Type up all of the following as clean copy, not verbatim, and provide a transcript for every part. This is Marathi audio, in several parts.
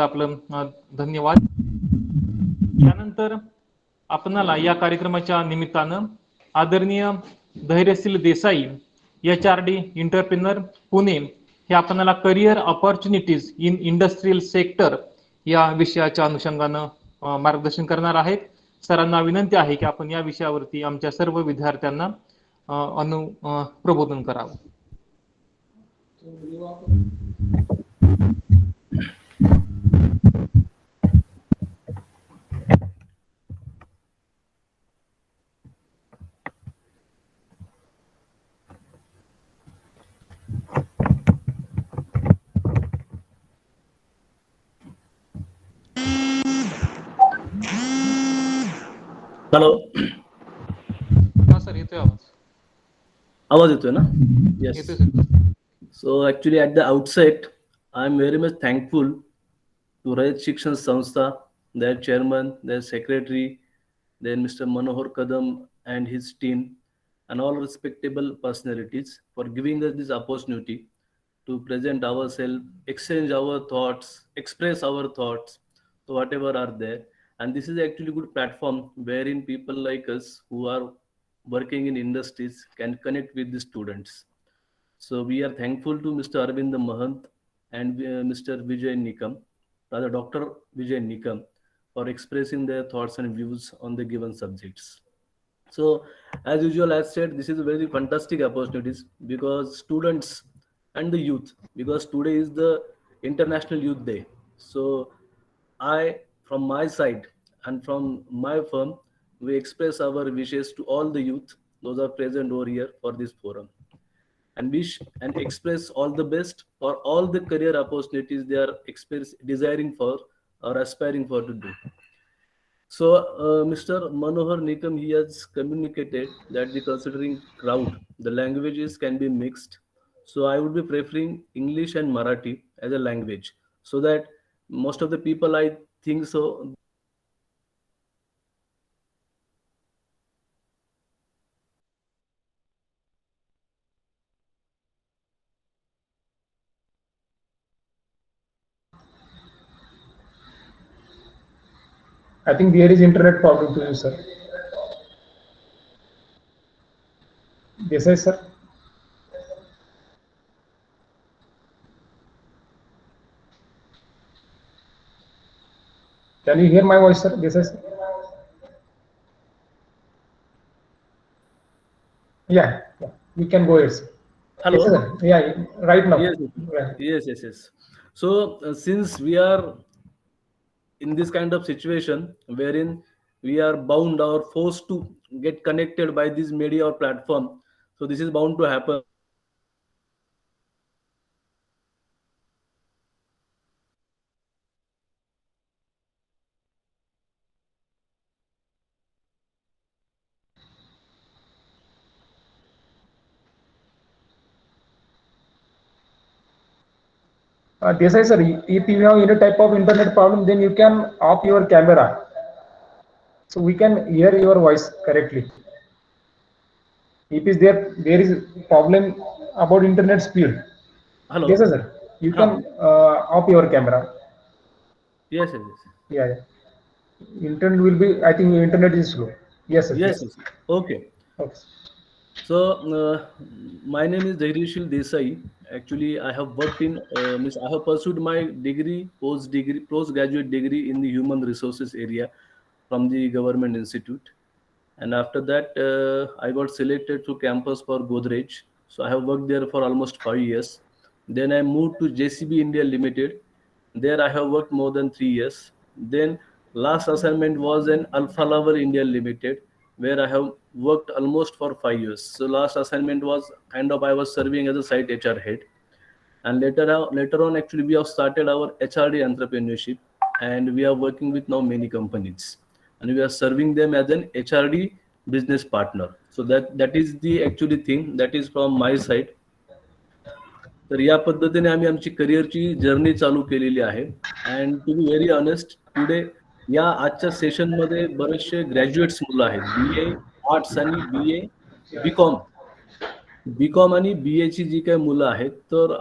आपलं धन्यवाद. यानंतर आपणाला या कार्यक्रमाच्या निमित्तानं आदरणीय धैर्यशील देसाई HRD एंटरप्रेन्योर पुणे हे आपणाला career opportunities in industrial sector या विषयाच्या अनुषंगानं मार्गदर्शन करणार आहेत. सरांना विनंती आहे की आपण या विषयावरती आमच्या सर्व विद्यार्थ्यांना प्रबोधन करावं. हॅलो. हा सर, येतोय आवाज येतोय ना? येतोय Yes. Sir. So actually at the outset, I'm very much thankful to Rayat Shikshan Sanstha, their chairman, their secretary, then Mr. Manohar Kadam and his team, and all respectable personalities for giving us this opportunity to present ourselves, exchange our thoughts, express our thoughts, so whatever are there. And this is actually good platform wherein people like us who are working in industries can connect with the students. So we are thankful to Mr. Arvind Mahant and Mr. Vijay Nikam, rather Dr. Vijay Nikam, for expressing their thoughts and views on the given subjects. So as usual, as said, this is a very fantastic opportunities because students and the youth, because today is the International Youth Day. So I, from my side and from my firm, we express our wishes to all the youth, those are present over here for this forum, and wish and express all the best for all the career opportunities they are desiring for or aspiring for to do. So Mr. Manohar Nikam, he has communicated that the considering crowd, the languages can be mixed. So I would be preferring English and Marathi as a language, so that most of the people, I think so, I think there is internet problem to you, sir. Desai, sir. Can you hear my voice, sir? Desai, sir. Yeah, we can go ahead, sir. hello. Yes, sir. Yeah, right now. Yes, Right. yes. So since we are in this kind of situation wherein we are bound or forced to get connected by this media or platform, so this is bound to happen. Desai, sir, if you have any type of internet problem, then you can off your camera, so we can hear your voice correctly. If is there is problem about internet speed. Hello. Yes, sir. You can off your camera. Yes. Yeah. Internet will be. I think internet is slow. Yes, sir. Yes. Okay. So my name is Dhairishil Desai. Actually, I have worked in, I have pursued my degree, postgraduate degree in the human resources area from the government institute. And after that, I got selected to campus for Godrej. So I have worked there for almost 5 years. Then I moved to JCB India Limited. There I have worked more than 3 years. Then last assignment was in Alpha Lover India Limited, where I have worked almost for 5 years. So last assignment was kind of, I was serving as a site HR head. And later on, actually, we have started our HRD entrepreneurship, and we are working with now many companies, and we are serving them as an HRD business partner. So that is the actually thing that is from my side. तर या पद्धतीने आम्ही आमची करिअरची जर्नी चालू केलेली आहे. And to be very honest, today या आजच्या सेशनमध्ये बरेचसे ग्रॅज्युएट्स मुलं आहेत, BA आर्ट्स आणि BA BCom. बीकॉम आणि BA ची जी काही मुलं आहेत, तर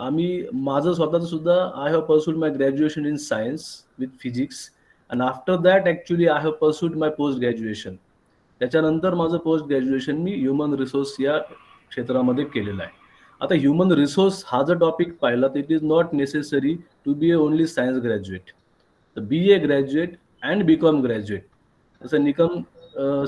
माझं स्वतःचं सुद्धा I have pursued my graduation in science with physics and after that actually I have pursued my post graduation. त्याच्यानंतर माझं पोस्ट ग्रॅज्युएशन मी ह्युमन रिसोर्स या क्षेत्रामध्ये केलेलं आहे. आता ह्युमन रिसोर्स हा जर टॉपिक पाहिला तर it is not necessary to be only science graduate. तर BA graduate and BCom graduate, जसं निकम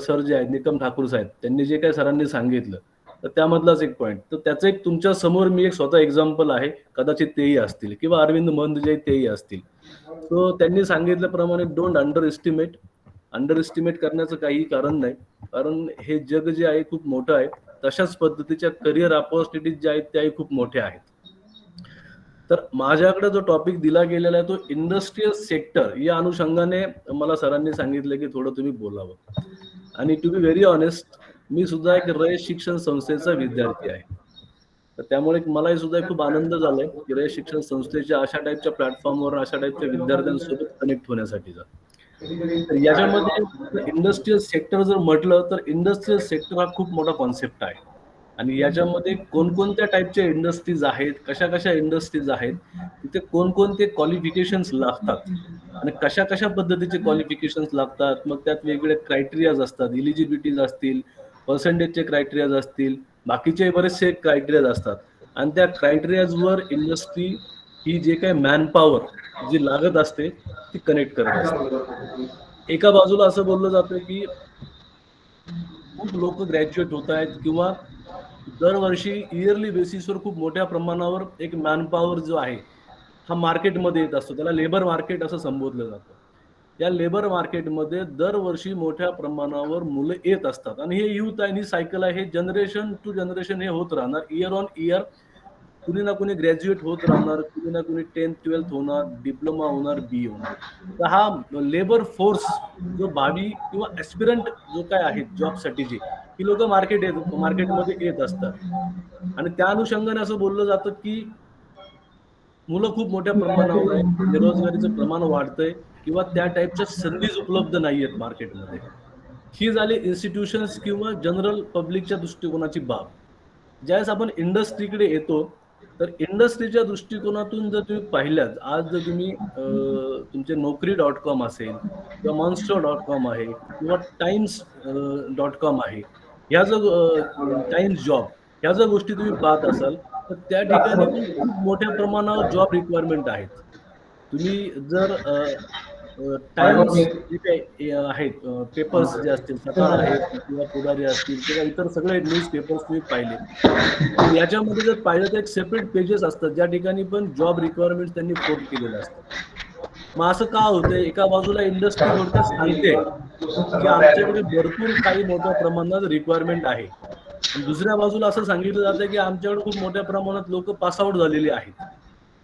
सर जे आहेत, निकम ठाकूर साहेब, त्यांनी जे काही सरांनी सांगितलं, तर त्यामधलाच एक पॉईंट. तर त्याचं एक तुमच्या समोर मी एक स्वतः एक्झाम्पल आहे, कदाचित तेही असतील किंवा अरविंद मंद जे आहेत तेही असतील. सो त्यांनी सांगितल्याप्रमाणे डोंट अंडर एस्टिमेट करण्याचं काही कारण नाही, कारण हे जग जे आहे खूप मोठं आहे. तशाच पद्धतीच्या करिअर ऑपॉर्च्युनिटीज ज्या आहेत त्याही खूप मोठ्या आहेत. तर माझ्याकडे जो टॉपिक दिला गेलेला आहे तो इंडस्ट्रियल सेक्टर या अनुषंगाने मला सरांनी सांगितलं की थोडं तुम्ही बोलावं. आणि टू बी व्हेरी ऑनेस्ट, मी सुद्धा एक रयत शिक्षण संस्थेचा विद्यार्थी आहे. तर त्यामुळे मलाही सुद्धा खूप आनंद झालाय की रयत शिक्षण संस्थेच्या अशा टाईपच्या प्लॅटफॉर्मवर अशा टाईपच्या विद्यार्थ्यांसोबत कनेक्ट होण्यासाठीचा. तर याच्यामध्ये इंडस्ट्रियल सेक्टर जर म्हटलं तर इंडस्ट्रियल सेक्टर हा खूप मोठा कॉन्सेप्ट आहे. आणि याच्यामध्ये कोणकोणत्या टाईपच्या इंडस्ट्रीज आहेत, कशा कशा इंडस्ट्रीज आहेत, तिथे कोणकोणते क्वालिफिकेशन्स लागतात आणि कशा कशा पद्धतीचे क्वालिफिकेशन्स लागतात. मग त्यात वेगवेगळे क्रायटेरियाज असतात, इलिजिबिलिटीज असतील, पर्सेंटेजचे क्रायटेरियाज असतील, बाकीचे बरेचसे क्रायटेरियाज असतात. आणि त्या क्रायटेरियाजवर इंडस्ट्री ही जे काही मॅनपॉवर जी लागत असते ती कनेक्ट करत असते. एका बाजूला असं बोललं जातं की खूप लोक ग्रॅज्युएट होत आहेत किंवा दरवर्षी इयरली बेसिसवर खूप मोठ्या प्रमाणावर एक मॅनपॉवर जो आहे हा मार्केटमध्ये येत असतो. त्याला लेबर मार्केट असं संबोधलं जातं. या लेबर मार्केटमध्ये दरवर्षी मोठ्या प्रमाणावर मुलं येत असतात आणि हे युथ आहे, ही सायकल आहे, हे जनरेशन टू जनरेशन हे होत राहणार. इयर ऑन इयर कुणी ना कुणी ग्रॅज्युएट होत राहणार, कुणी ना कुणी 10th-12th होणार, डिप्लोमा होणार, BA होणार. तर हा लेबर फोर्स जो भावी किंवा ऍस्पिरंट जो काय आहे जॉबसाठीचे, ही लोक मार्केटमध्ये येत असतात. आणि त्या अनुषंगाने असं बोललं जातं की मुलं खूप मोठ्या प्रमाणावर आहे, बेरोजगारीचं प्रमाण वाढतंय किंवा त्या टाईपच्या संधीच उपलब्ध नाहीयेत मार्केटमध्ये. ही झाली इन्स्टिट्यूशन्स किंवा जनरल पब्लिकच्या दृष्टिकोनाची बाब. ज्यावेळेस आपण इंडस्ट्रीकडे येतो, तर इंडस्ट्रीच्या दृष्टिकोनातून जर तुम्ही पाहिल्यात, आज जर तुम्ही तुमचे Naukri.com असेल किंवा Monster.com आहे किंवा Times.com आहे, ह्या जर टाइम्स जॉब ह्या जर गोष्टी तुम्ही पाहत असाल, तर त्या ठिकाणी पण खूप मोठ्या प्रमाणावर जॉब रिक्वायरमेंट आहेत. तुम्ही जर टाइम्स जे काही आहेत पेपर्स जे असतील, सकाळ आहेत किंवा पुढारी असतील किंवा इतर सगळे न्यूज पेपर्स तुम्ही पाहिले, तर याच्यामध्ये जर पाहिलं तर एक सेपरेट पेजेस असतात ज्या ठिकाणी पण जॉब रिक्वायरमेंट त्यांनी कोट केलेलं असतं. मग असं का होतंय? एका बाजूला इंडस्ट्री थोडक्यात सांगते की आमच्याकडे भरपूर काही मोठ्या प्रमाणात रिक्वायरमेंट आहे. आणि दुसऱ्या बाजूला असं सांगितलं जातं की आमच्याकडे खूप मोठ्या प्रमाणात लोक पास आउट झालेली आहेत.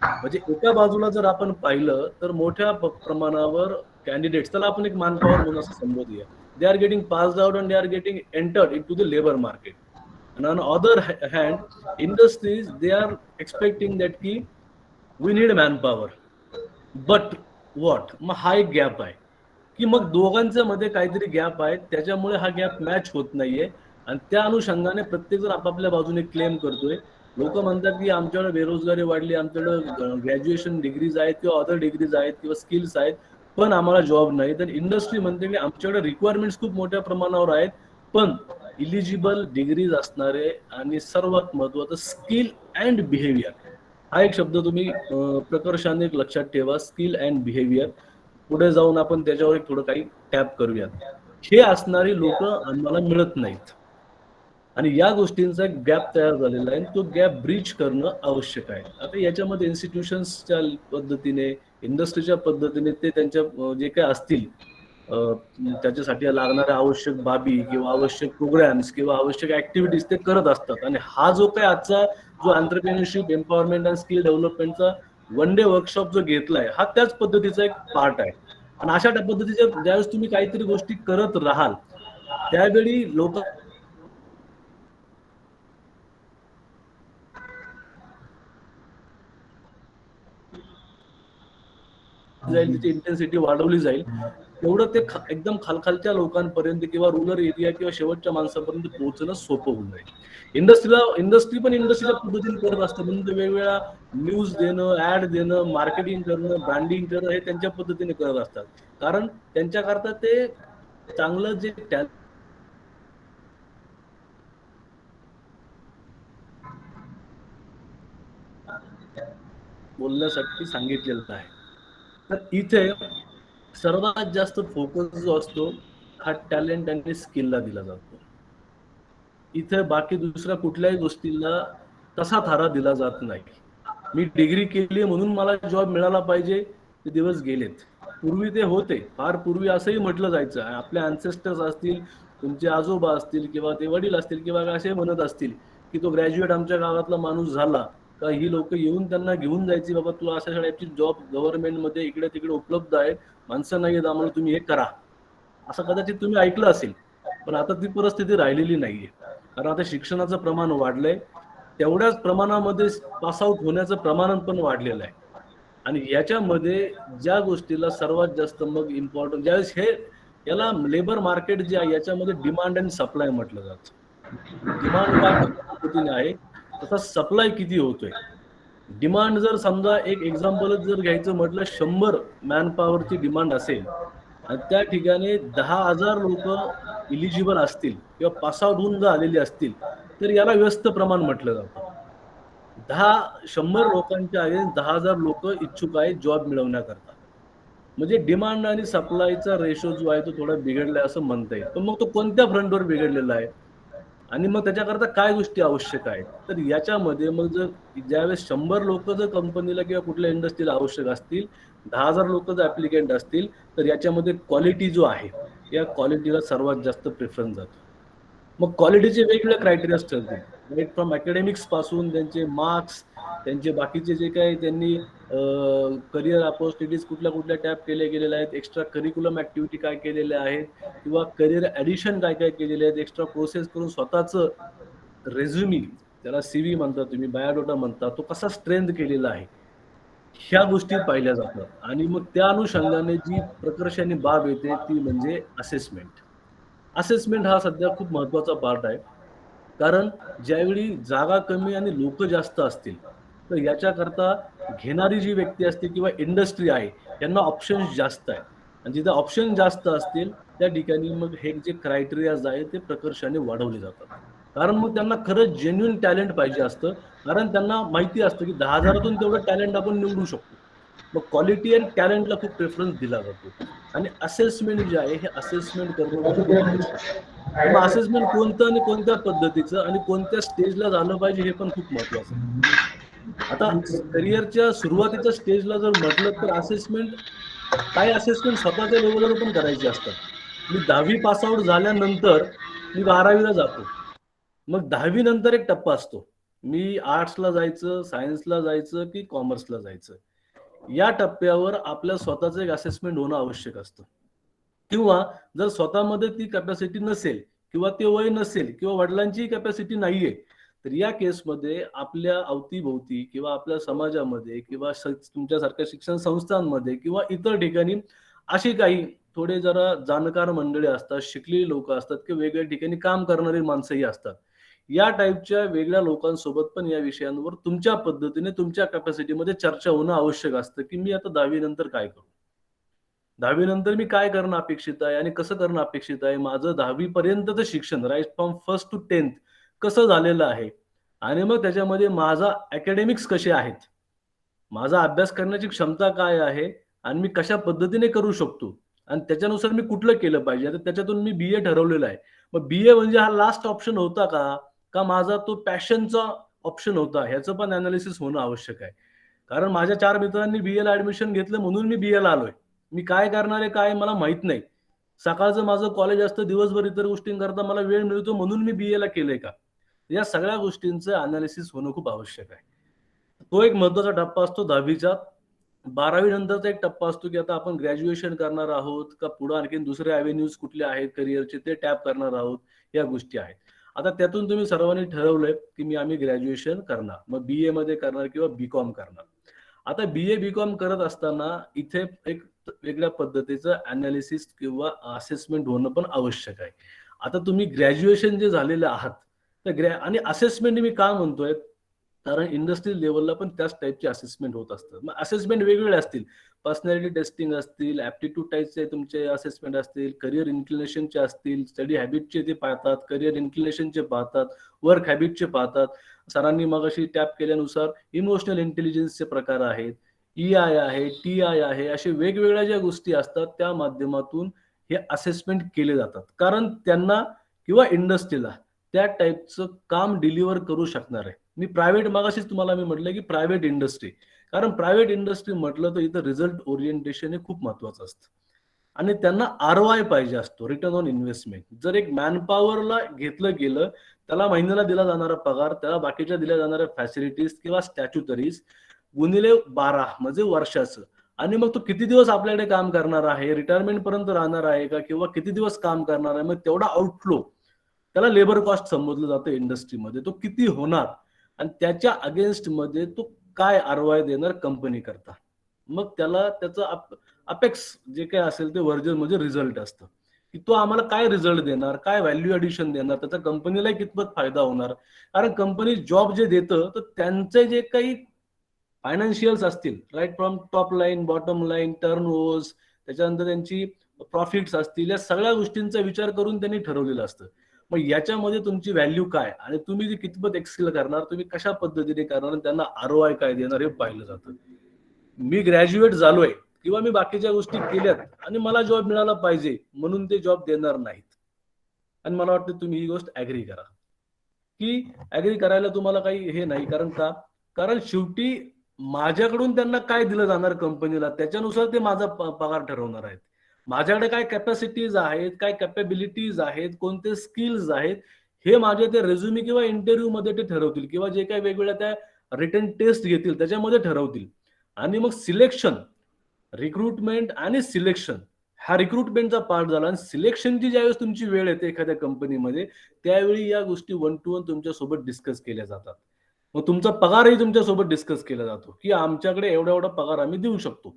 म्हणजे एका बाजूला जर आपण पाहिलं तर मोठ्या प्रमाणावर कॅन्डिडेट्स, त्याला आपण एक मॅनपॉवर म्हणून असं संबोधूया, they are getting passed out and they are getting entered into the labour market. And on the other hand, industries, they are expecting that की we need manpower. But what? मग हा एक गॅप आहे की मग दोघांच्या मध्ये काहीतरी गॅप आहे, त्याच्यामुळे हा गॅप मॅच होत नाहीये. आणि त्या अनुषंगाने प्रत्येक जण आपापल्या बाजूने क्लेम करतोय. लोक म्हणतात की आमच्याकडे बेरोजगारी वाढली, आमच्याकडे ग्रॅज्युएशन डिग्रीज आहेत किंवा अदर डिग्रीज आहेत किंवा स्किल्स आहेत, पण आम्हाला जॉब नाही. तर इंडस्ट्री म्हणते की आमच्याकडे रिक्वायरमेंट्स खूप मोठ्या प्रमाणावर आहेत, पण इलिजिबल डिग्रीज असणारे आणि सर्वात महत्वाचं स्किल अँड बिहेवियर, हा एक शब्द तुम्ही प्रकर्षाने एक लक्षात ठेवा, स्किल अँड बिहेवियर. पुढे जाऊन आपण त्याच्यावर एक थोडं काही टॅप करूयात. हे असणारी लोक आम्हाला मिळत नाहीत आणि या गोष्टींचा एक गॅप तयार झालेला आहे. तो गॅप ब्रीच करणं आवश्यक आहे. आता याच्यामध्ये इन्स्टिट्यूशन्सच्या पद्धतीने, इंडस्ट्रीच्या पद्धतीने ते त्यांच्या जे काही असतील त्याच्यासाठी लागणाऱ्या आवश्यक बाबी किंवा आवश्यक प्रोग्राम्स किंवा आवश्यक ऍक्टिव्हिटीज ते करत असतात. आणि हा जो काही आजचा जो एंटरप्रेन्योरशिप, एम्पॉवरमेंट आणि स्किल डेव्हलपमेंटचा वन डे वर्कशॉप जो घेतलाय, हा त्याच पद्धतीचा एक पार्ट आहे. आणि अशा पद्धतीच्या ज्यावेळेस तुम्ही काहीतरी गोष्टी करत राहाल त्यावेळी लोक जाईल, त्याची इंटेन्सिटी वाढवली जाईल, तेवढं ते एकदम खालखालच्या लोकांपर्यंत किंवा रुरल एरिया किंवा शेवटच्या माणसापर्यंत पोहोचणं सोपं होऊन जाईल. इंडस्ट्री पण इंडस्ट्रीच्या पद्धतीने करत असतं, म्हणजे वेगवेगळ्या न्यूज देणं, ऍड देणं, मार्केटिंग करणं, ब्रँडिंग करणं हे त्यांच्या पद्धतीने करत असतात. कारण त्यांच्याकरता ते चांगलं जे बोलण्यासाठी सांगितलेलं आहे. तर इथे सर्वात जास्त फोकस जो असतो हा टॅलेंट आणि स्किलला दिला जातो. इथे बाकी दुसऱ्या कुठल्याही गोष्टीला तसा थारा दिला जात नाही. मी डिग्री केली म्हणून मला जॉब मिळाला पाहिजे, ते दिवस गेलेत. पूर्वी ते होते, फार पूर्वी असंही म्हटलं जायचं. आपले अँसेस्टर्स असतील, तुमचे आजोबा असतील किंवा ते वडील असतील किंवा असे म्हणत असतील की तो ग्रॅज्युएट आमच्या गावातला माणूस झाला का ही लोक येऊन त्यांना घेऊन जायची, बाबा तुला अशा टाईपची जॉब गव्हर्नमेंटमध्ये इकडे तिकडे उपलब्ध आहे, माणसं नाही आहेत आम्हाला, तुम्ही हे करा. असं कदाचित तुम्ही ऐकलं असेल, पण आता ती परिस्थिती राहिलेली नाहीये. कारण आता शिक्षणाचं प्रमाण वाढलंय, तेवढ्याच प्रमाणामध्ये पास आउट होण्याचं प्रमाण पण वाढलेलं आहे. आणि याच्यामध्ये ज्या गोष्टीला सर्वात जास्त मग इम्पॉर्टंट, ज्यावेळेस याला लेबर मार्केट जे आहे याच्यामध्ये डिमांड आणि सप्लाय म्हटलं जातं. डिमांड काय पद्धतीने आहे तसा सप्लाय किती होतोय. डिमांड जर समजा एक एक्झाम्पलच जर घ्यायचं म्हटलं, 100 मॅनपॉवरची डिमांड असेल आणि त्या ठिकाणी 10,000 लोक इलिजिबल असतील किंवा पास आउट होऊन जर आलेली असतील तर याला व्यस्त प्रमाण म्हटलं जातं. 100 लोकांच्या आहे 10,000 लोक इच्छुक आहेत जॉब मिळवण्याकरता. म्हणजे डिमांड आणि सप्लायचा रेशो जो आहे तो थोडा बिघडलाय असं म्हणता येईल. पण मग तो कोणत्या फ्रंटवर बिघडलेला आहे आणि मग त्याच्याकरता काय गोष्टी आवश्यक आहेत, तर याच्यामध्ये मग जर ज्यावेळेस 100 लोक जर कंपनीला किंवा कुठल्या इंडस्ट्रीला आवश्यक असतील, 10,000 लोक जर ऍप्लिकेंट असतील, तर याच्यामध्ये क्वालिटी जो आहे या क्वालिटीला सर्वात जास्त प्रेफरन्स जातो. मग क्वालिटीचे वेगवेगळे क्रायटेरिया ठरतील, राईट फ्रॉम अकॅडमिक्स पासून त्यांचे मार्क्स, त्यांचे बाकीचे जे काही त्यांनी करिअर अपॉर्च्युनिटीज कुठल्या कुठल्या टॅप केले गेलेल्या आहेत, एक्स्ट्रा करिक्युलम ऍक्टिव्हिटी काय केलेल्या आहेत किंवा करिअर ऍडिशन काय काय केलेले आहेत, एक्स्ट्रा प्रोसेस करून स्वतःचं रेझ्युमी, त्याला सीव्ही म्हणता तुम्ही, बायोडाटा म्हणता, तो कसा स्ट्रेंथ केलेला आहे, ह्या गोष्टी पाहिल्या जातात. आणि मग त्या अनुषंगाने जी प्रकर्षाने बाब येते ती म्हणजे असेसमेंट. असेसमेंट हा सध्या खूप महत्वाचा पार्ट आहे. कारण ज्यावेळी जागा कमी आणि लोक जास्त असतील तर याच्याकरता घेणारी जी व्यक्ती असते किंवा इंडस्ट्री आहे यांना ऑप्शन्स जास्त आहेत. आणि जिथे ऑप्शन जास्त असतील त्या ठिकाणी मग हे जे क्रायटेरियाज आहे ते प्रकर्षाने वाढवले जातात. कारण मग त्यांना खरंच जेन्युइन टॅलेंट पाहिजे असतं. कारण त्यांना माहिती असतं की 10,000तून तेवढं टॅलेंट आपण निवडू शकतो. मग क्वालिटी आणि टॅलेंटला खूप प्रेफरन्स दिला जातो. आणि असेसमेंट जे आहे हे असेसमेंट करणं पण खूप आवश्यक आहे. मग असेसमेंट कोणतं आणि कोणत्या पद्धतीचं आणि कोणत्या स्टेजला झालं पाहिजे हे पण खूप महत्वाचं आहे. आता करिअरच्या सुरुवातीच्या स्टेजला जर म्हटलं तर असेसमेंट, काही असेसमेंट स्वतःच्या लेवलवर पण करायचे असतात. मी 10वी पास आउट झाल्यानंतर मी 12वीला जातो. मग 10वी नंतर एक टप्पा असतो, मी आर्ट्सला जायचं, सायन्सला जायचं की कॉमर्सला जायचं. या टप्प्यावर आपल्या स्वतःचं एक असेसमेंट होणं आवश्यक असतं. किंवा जर स्वतःमध्ये ती कॅपॅसिटी नसेल किंवा ते वय नसेल किंवा वडिलांची कॅपॅसिटी नाहीये, तर या केसमध्ये आपल्या अवतीभोवती किंवा आपल्या समाजामध्ये किंवा तुमच्यासारख्या शिक्षण संस्थांमध्ये किंवा इतर ठिकाणी अशी काही थोडे जरा जाणकार मंडळी असतात, शिकलेली लोक असतात किंवा वेगळ्या ठिकाणी काम करणारी माणसंही असतात. या टाईपच्या वेगळ्या लोकांसोबत पण या विषयांवर तुमच्या पद्धतीने तुमच्या कॅपॅसिटीमध्ये चर्चा होणं आवश्यक असतं की मी आता 10वी नंतर काय करू, 10वी नंतर मी काय करणं अपेक्षित आहे आणि कसं करणं अपेक्षित आहे, माझं 10वी पर्यंतचं शिक्षण right from 1st to 10th कसं झालेलं आहे आणि मग त्याच्यामध्ये माझा अकॅडमिक्स कसे आहेत, माझा अभ्यास करण्याची क्षमता काय आहे आणि मी कशा पद्धतीने करू शकतो आणि त्याच्यानुसार मी कुठलं केलं पाहिजे. आता त्याच्यातून मी BA ठरवलेलं आहे. मग BA म्हणजे हा लास्ट ऑप्शन होता का माझा तो पॅशनचा ऑप्शन होता, ह्याचं पण अनालिसिस होणं आवश्यक आहे. कारण माझ्या 4 मित्रांनी BA ला ऍडमिशन घेतलं म्हणून मी BA ला आलोय. मी काय करणार आहे काय मला माहित नाही. सकाळचं माझं कॉलेज असतं, दिवसभर इतर गोष्टींकरता मला वेळ मिळतो म्हणून मी BA ला केलंय का, या सगळ्या गोष्टींचं अनालिसिस होणं खूप आवश्यक आहे. तो एक महत्वाचा टप्पा असतो 10वीचा. 12वी नंतरचा एक टप्पा असतो की आता आपण ग्रॅज्युएशन करणार आहोत का पुढे आणखी दुसरे अव्हेन्यूज कुठले आहेत करिअरचे ते टॅप करणार आहोत, या गोष्टी आहेत. आता त्यातून तुम्ही सर्वांनी ठरवलंय की आम्ही ग्रॅज्युएशन करणार, मग BA मध्ये करणार किंवा BCom करणार. आता BA-BCom करत असताना इथे एक वेगळ्या पद्धतीचं अनालिसिस किंवा असेसमेंट होणं पण आवश्यक आहे. आता तुम्ही ग्रॅज्युएशन जे झालेले आहात तर आणि असेसमेंट मी का म्हणतोय, कारण इंडस्ट्री लेवलला पण त्याच टाईपचे असेसमेंट होत असतात. मग असेसमेंट वेगवेगळे असतील, पर्सनॅलिटी टेस्टिंग असतील, ऍप्टिट्यूड टाईपचे तुमचे असेसमेंट असतील, करिअर इन्क्लिनेशनचे असतील, स्टडी हॅबिटचे ते पाहतात, करिअर इन्क्लिनेशनचे पाहतात, वर्क हॅबिटचे पाहतात. सरांनी मगाशी टॅप केल्यानुसार इमोशनल इंटेलिजन्सचे प्रकार आहेत, EI आहे, TI आहे, असे वेगवेगळ्या ज्या गोष्टी असतात त्या माध्यमातून हे असेसमेंट केले जातात. कारण त्यांना किंवा इंडस्ट्रीला त्या टाईपचं काम डिलिव्हर करू शकणार आहे. मी प्रायव्हेट मगाशीच तुम्हाला मी म्हटलं की प्रायव्हेट इंडस्ट्री, कारण प्रायव्हेट इंडस्ट्री म्हटलं तर इथं रिझल्ट ओरिएंटेशन हे खूप महत्वाचं असतं आणि त्यांना ROI पाहिजे असतो, रिटर्न ऑन इन्व्हेस्टमेंट. जर एक मॅनपॉवरला घेतलं गेलं, त्याला महिन्याला दिला जाणारा पगार, त्याला बाकीच्या दिल्या जाणाऱ्या फॅसिलिटीज किंवा स्टॅच्युटरीज गुणिले 12 म्हणजे वर्षाचं, आणि मग तो किती दिवस आपल्याकडे काम करणार आहे, रिटायरमेंट पर्यंत राहणार आहे का, किंवा किती दिवस काम करणार आहे, मग तेवढा आउटफ्लो त्याला लेबर कॉस्ट समजलं जातं इंडस्ट्रीमध्ये, तो किती होणार आणि त्याच्या अगेन्स्ट मध्ये तो काय ROI देणार कंपनी करता. मग त्याला त्याचं अपेक्स जे काय असेल ते व्हर्जन म्हणजे रिझल्ट असतं की तो आम्हाला काय रिझल्ट देणार, काय व्हॅल्यू ऍडिशन देणार, त्याचा कंपनीला कितपत फायदा होणार. कारण कंपनी जॉब जे देतं तर त्यांचे जे काही फायनान्शियल्स असतील, right from top line, bottom line, turnovers, त्याच्यानंतर त्यांची प्रॉफिट्स असतील, या सगळ्या गोष्टींचा विचार करून त्यांनी ठरवलेलं असतं. मग याच्यामध्ये तुमची व्हॅल्यू काय आणि तुम्ही जे कितपत एक्सेल करणार, तुम्ही कशा पद्धतीने करणार आणि त्यांना ROI काय देणार हे पाहिलं जातं. मी ग्रॅज्युएट झालोय किंवा मी बाकीच्या गोष्टी केल्यात आणि मला जॉब मिळाला पाहिजे म्हणून ते जॉब देणार नाहीत. आणि मला वाटतं तुम्ही ही गोष्ट ऍग्री करा की ऍग्री करायला तुम्हाला काही हे नाही. कारण शेवटी माझ्याकडून त्यांना काय दिलं जाणार कंपनीला त्याच्यानुसार ते माझा पगार ठरवणार आहेत. माझ्याकडे काय कॅपॅसिटीज आहेत, काय कॅपेबिलिटीज आहेत, कोणते स्किल्स आहेत, हे माझे ते रेझ्युमी किंवा इंटरव्ह्यू मध्ये ते ठरवतील किंवा जे काही वेगवेगळ्या त्या रिटन टेस्ट घेतील त्याच्यामध्ये ठरवतील. आणि मग सिलेक्शन, रिक्रुटमेंट आणि सिलेक्शन, हा रिक्रुटमेंटचा पार्ट झाला. आणि सिलेक्शनची ज्यावेळेस तुमची वेळ येते एखाद्या कंपनीमध्ये त्यावेळी या गोष्टी 1 to 1 तुमच्यासोबत डिस्कस केल्या जातात. मग तुमचा पगारही तुमच्यासोबत डिस्कस केला जातो की आमच्याकडे एवढा एवढा पगार आम्ही देऊ शकतो.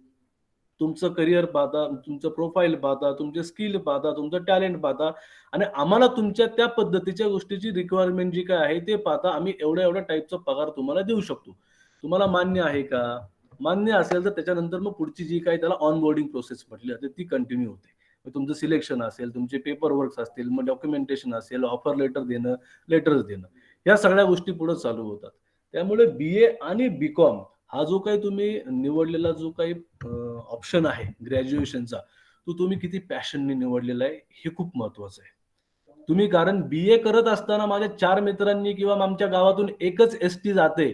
तुमचं करिअर पाहता, तुमचं प्रोफाईल पाहता, तुमचे स्किल पाहता, तुमचं टॅलेंट पाहता आणि आम्हाला तुमच्या त्या पद्धतीच्या गोष्टीची रिक्वायरमेंट जी काय आहे ते पाहता आम्ही एवढ्या एवढ्या टाईपचा पगार तुम्हाला देऊ शकतो. तुम्हाला मान्य आहे का? मान्य असेल तर त्याच्यानंतर मग पुढची जी काही त्याला ऑनबोर्डिंग प्रोसेस म्हटली जाते ती कंटिन्यू होते. मग तुमचं सिलेक्शन असेल, तुमचे पेपर वर्क्स असतील, मग डॉक्युमेंटेशन असेल, ऑफर लेटर देणं, लेटर्स देणं, या सगळ्या गोष्टी पुढे चालू होतात. त्यामुळे BA आणि BCom हा जो काही तुम्ही निवडलेला जो काही ऑप्शन आहे ग्रॅज्युएशनचा, तो तुम्ही किती पॅशनने निवडलेला आहे हे खूप महत्वाचं आहे. तुम्ही, कारण BA करत असताना माझ्या 4 मित्रांनी किंवा आमच्या गावातून एकच ST जाते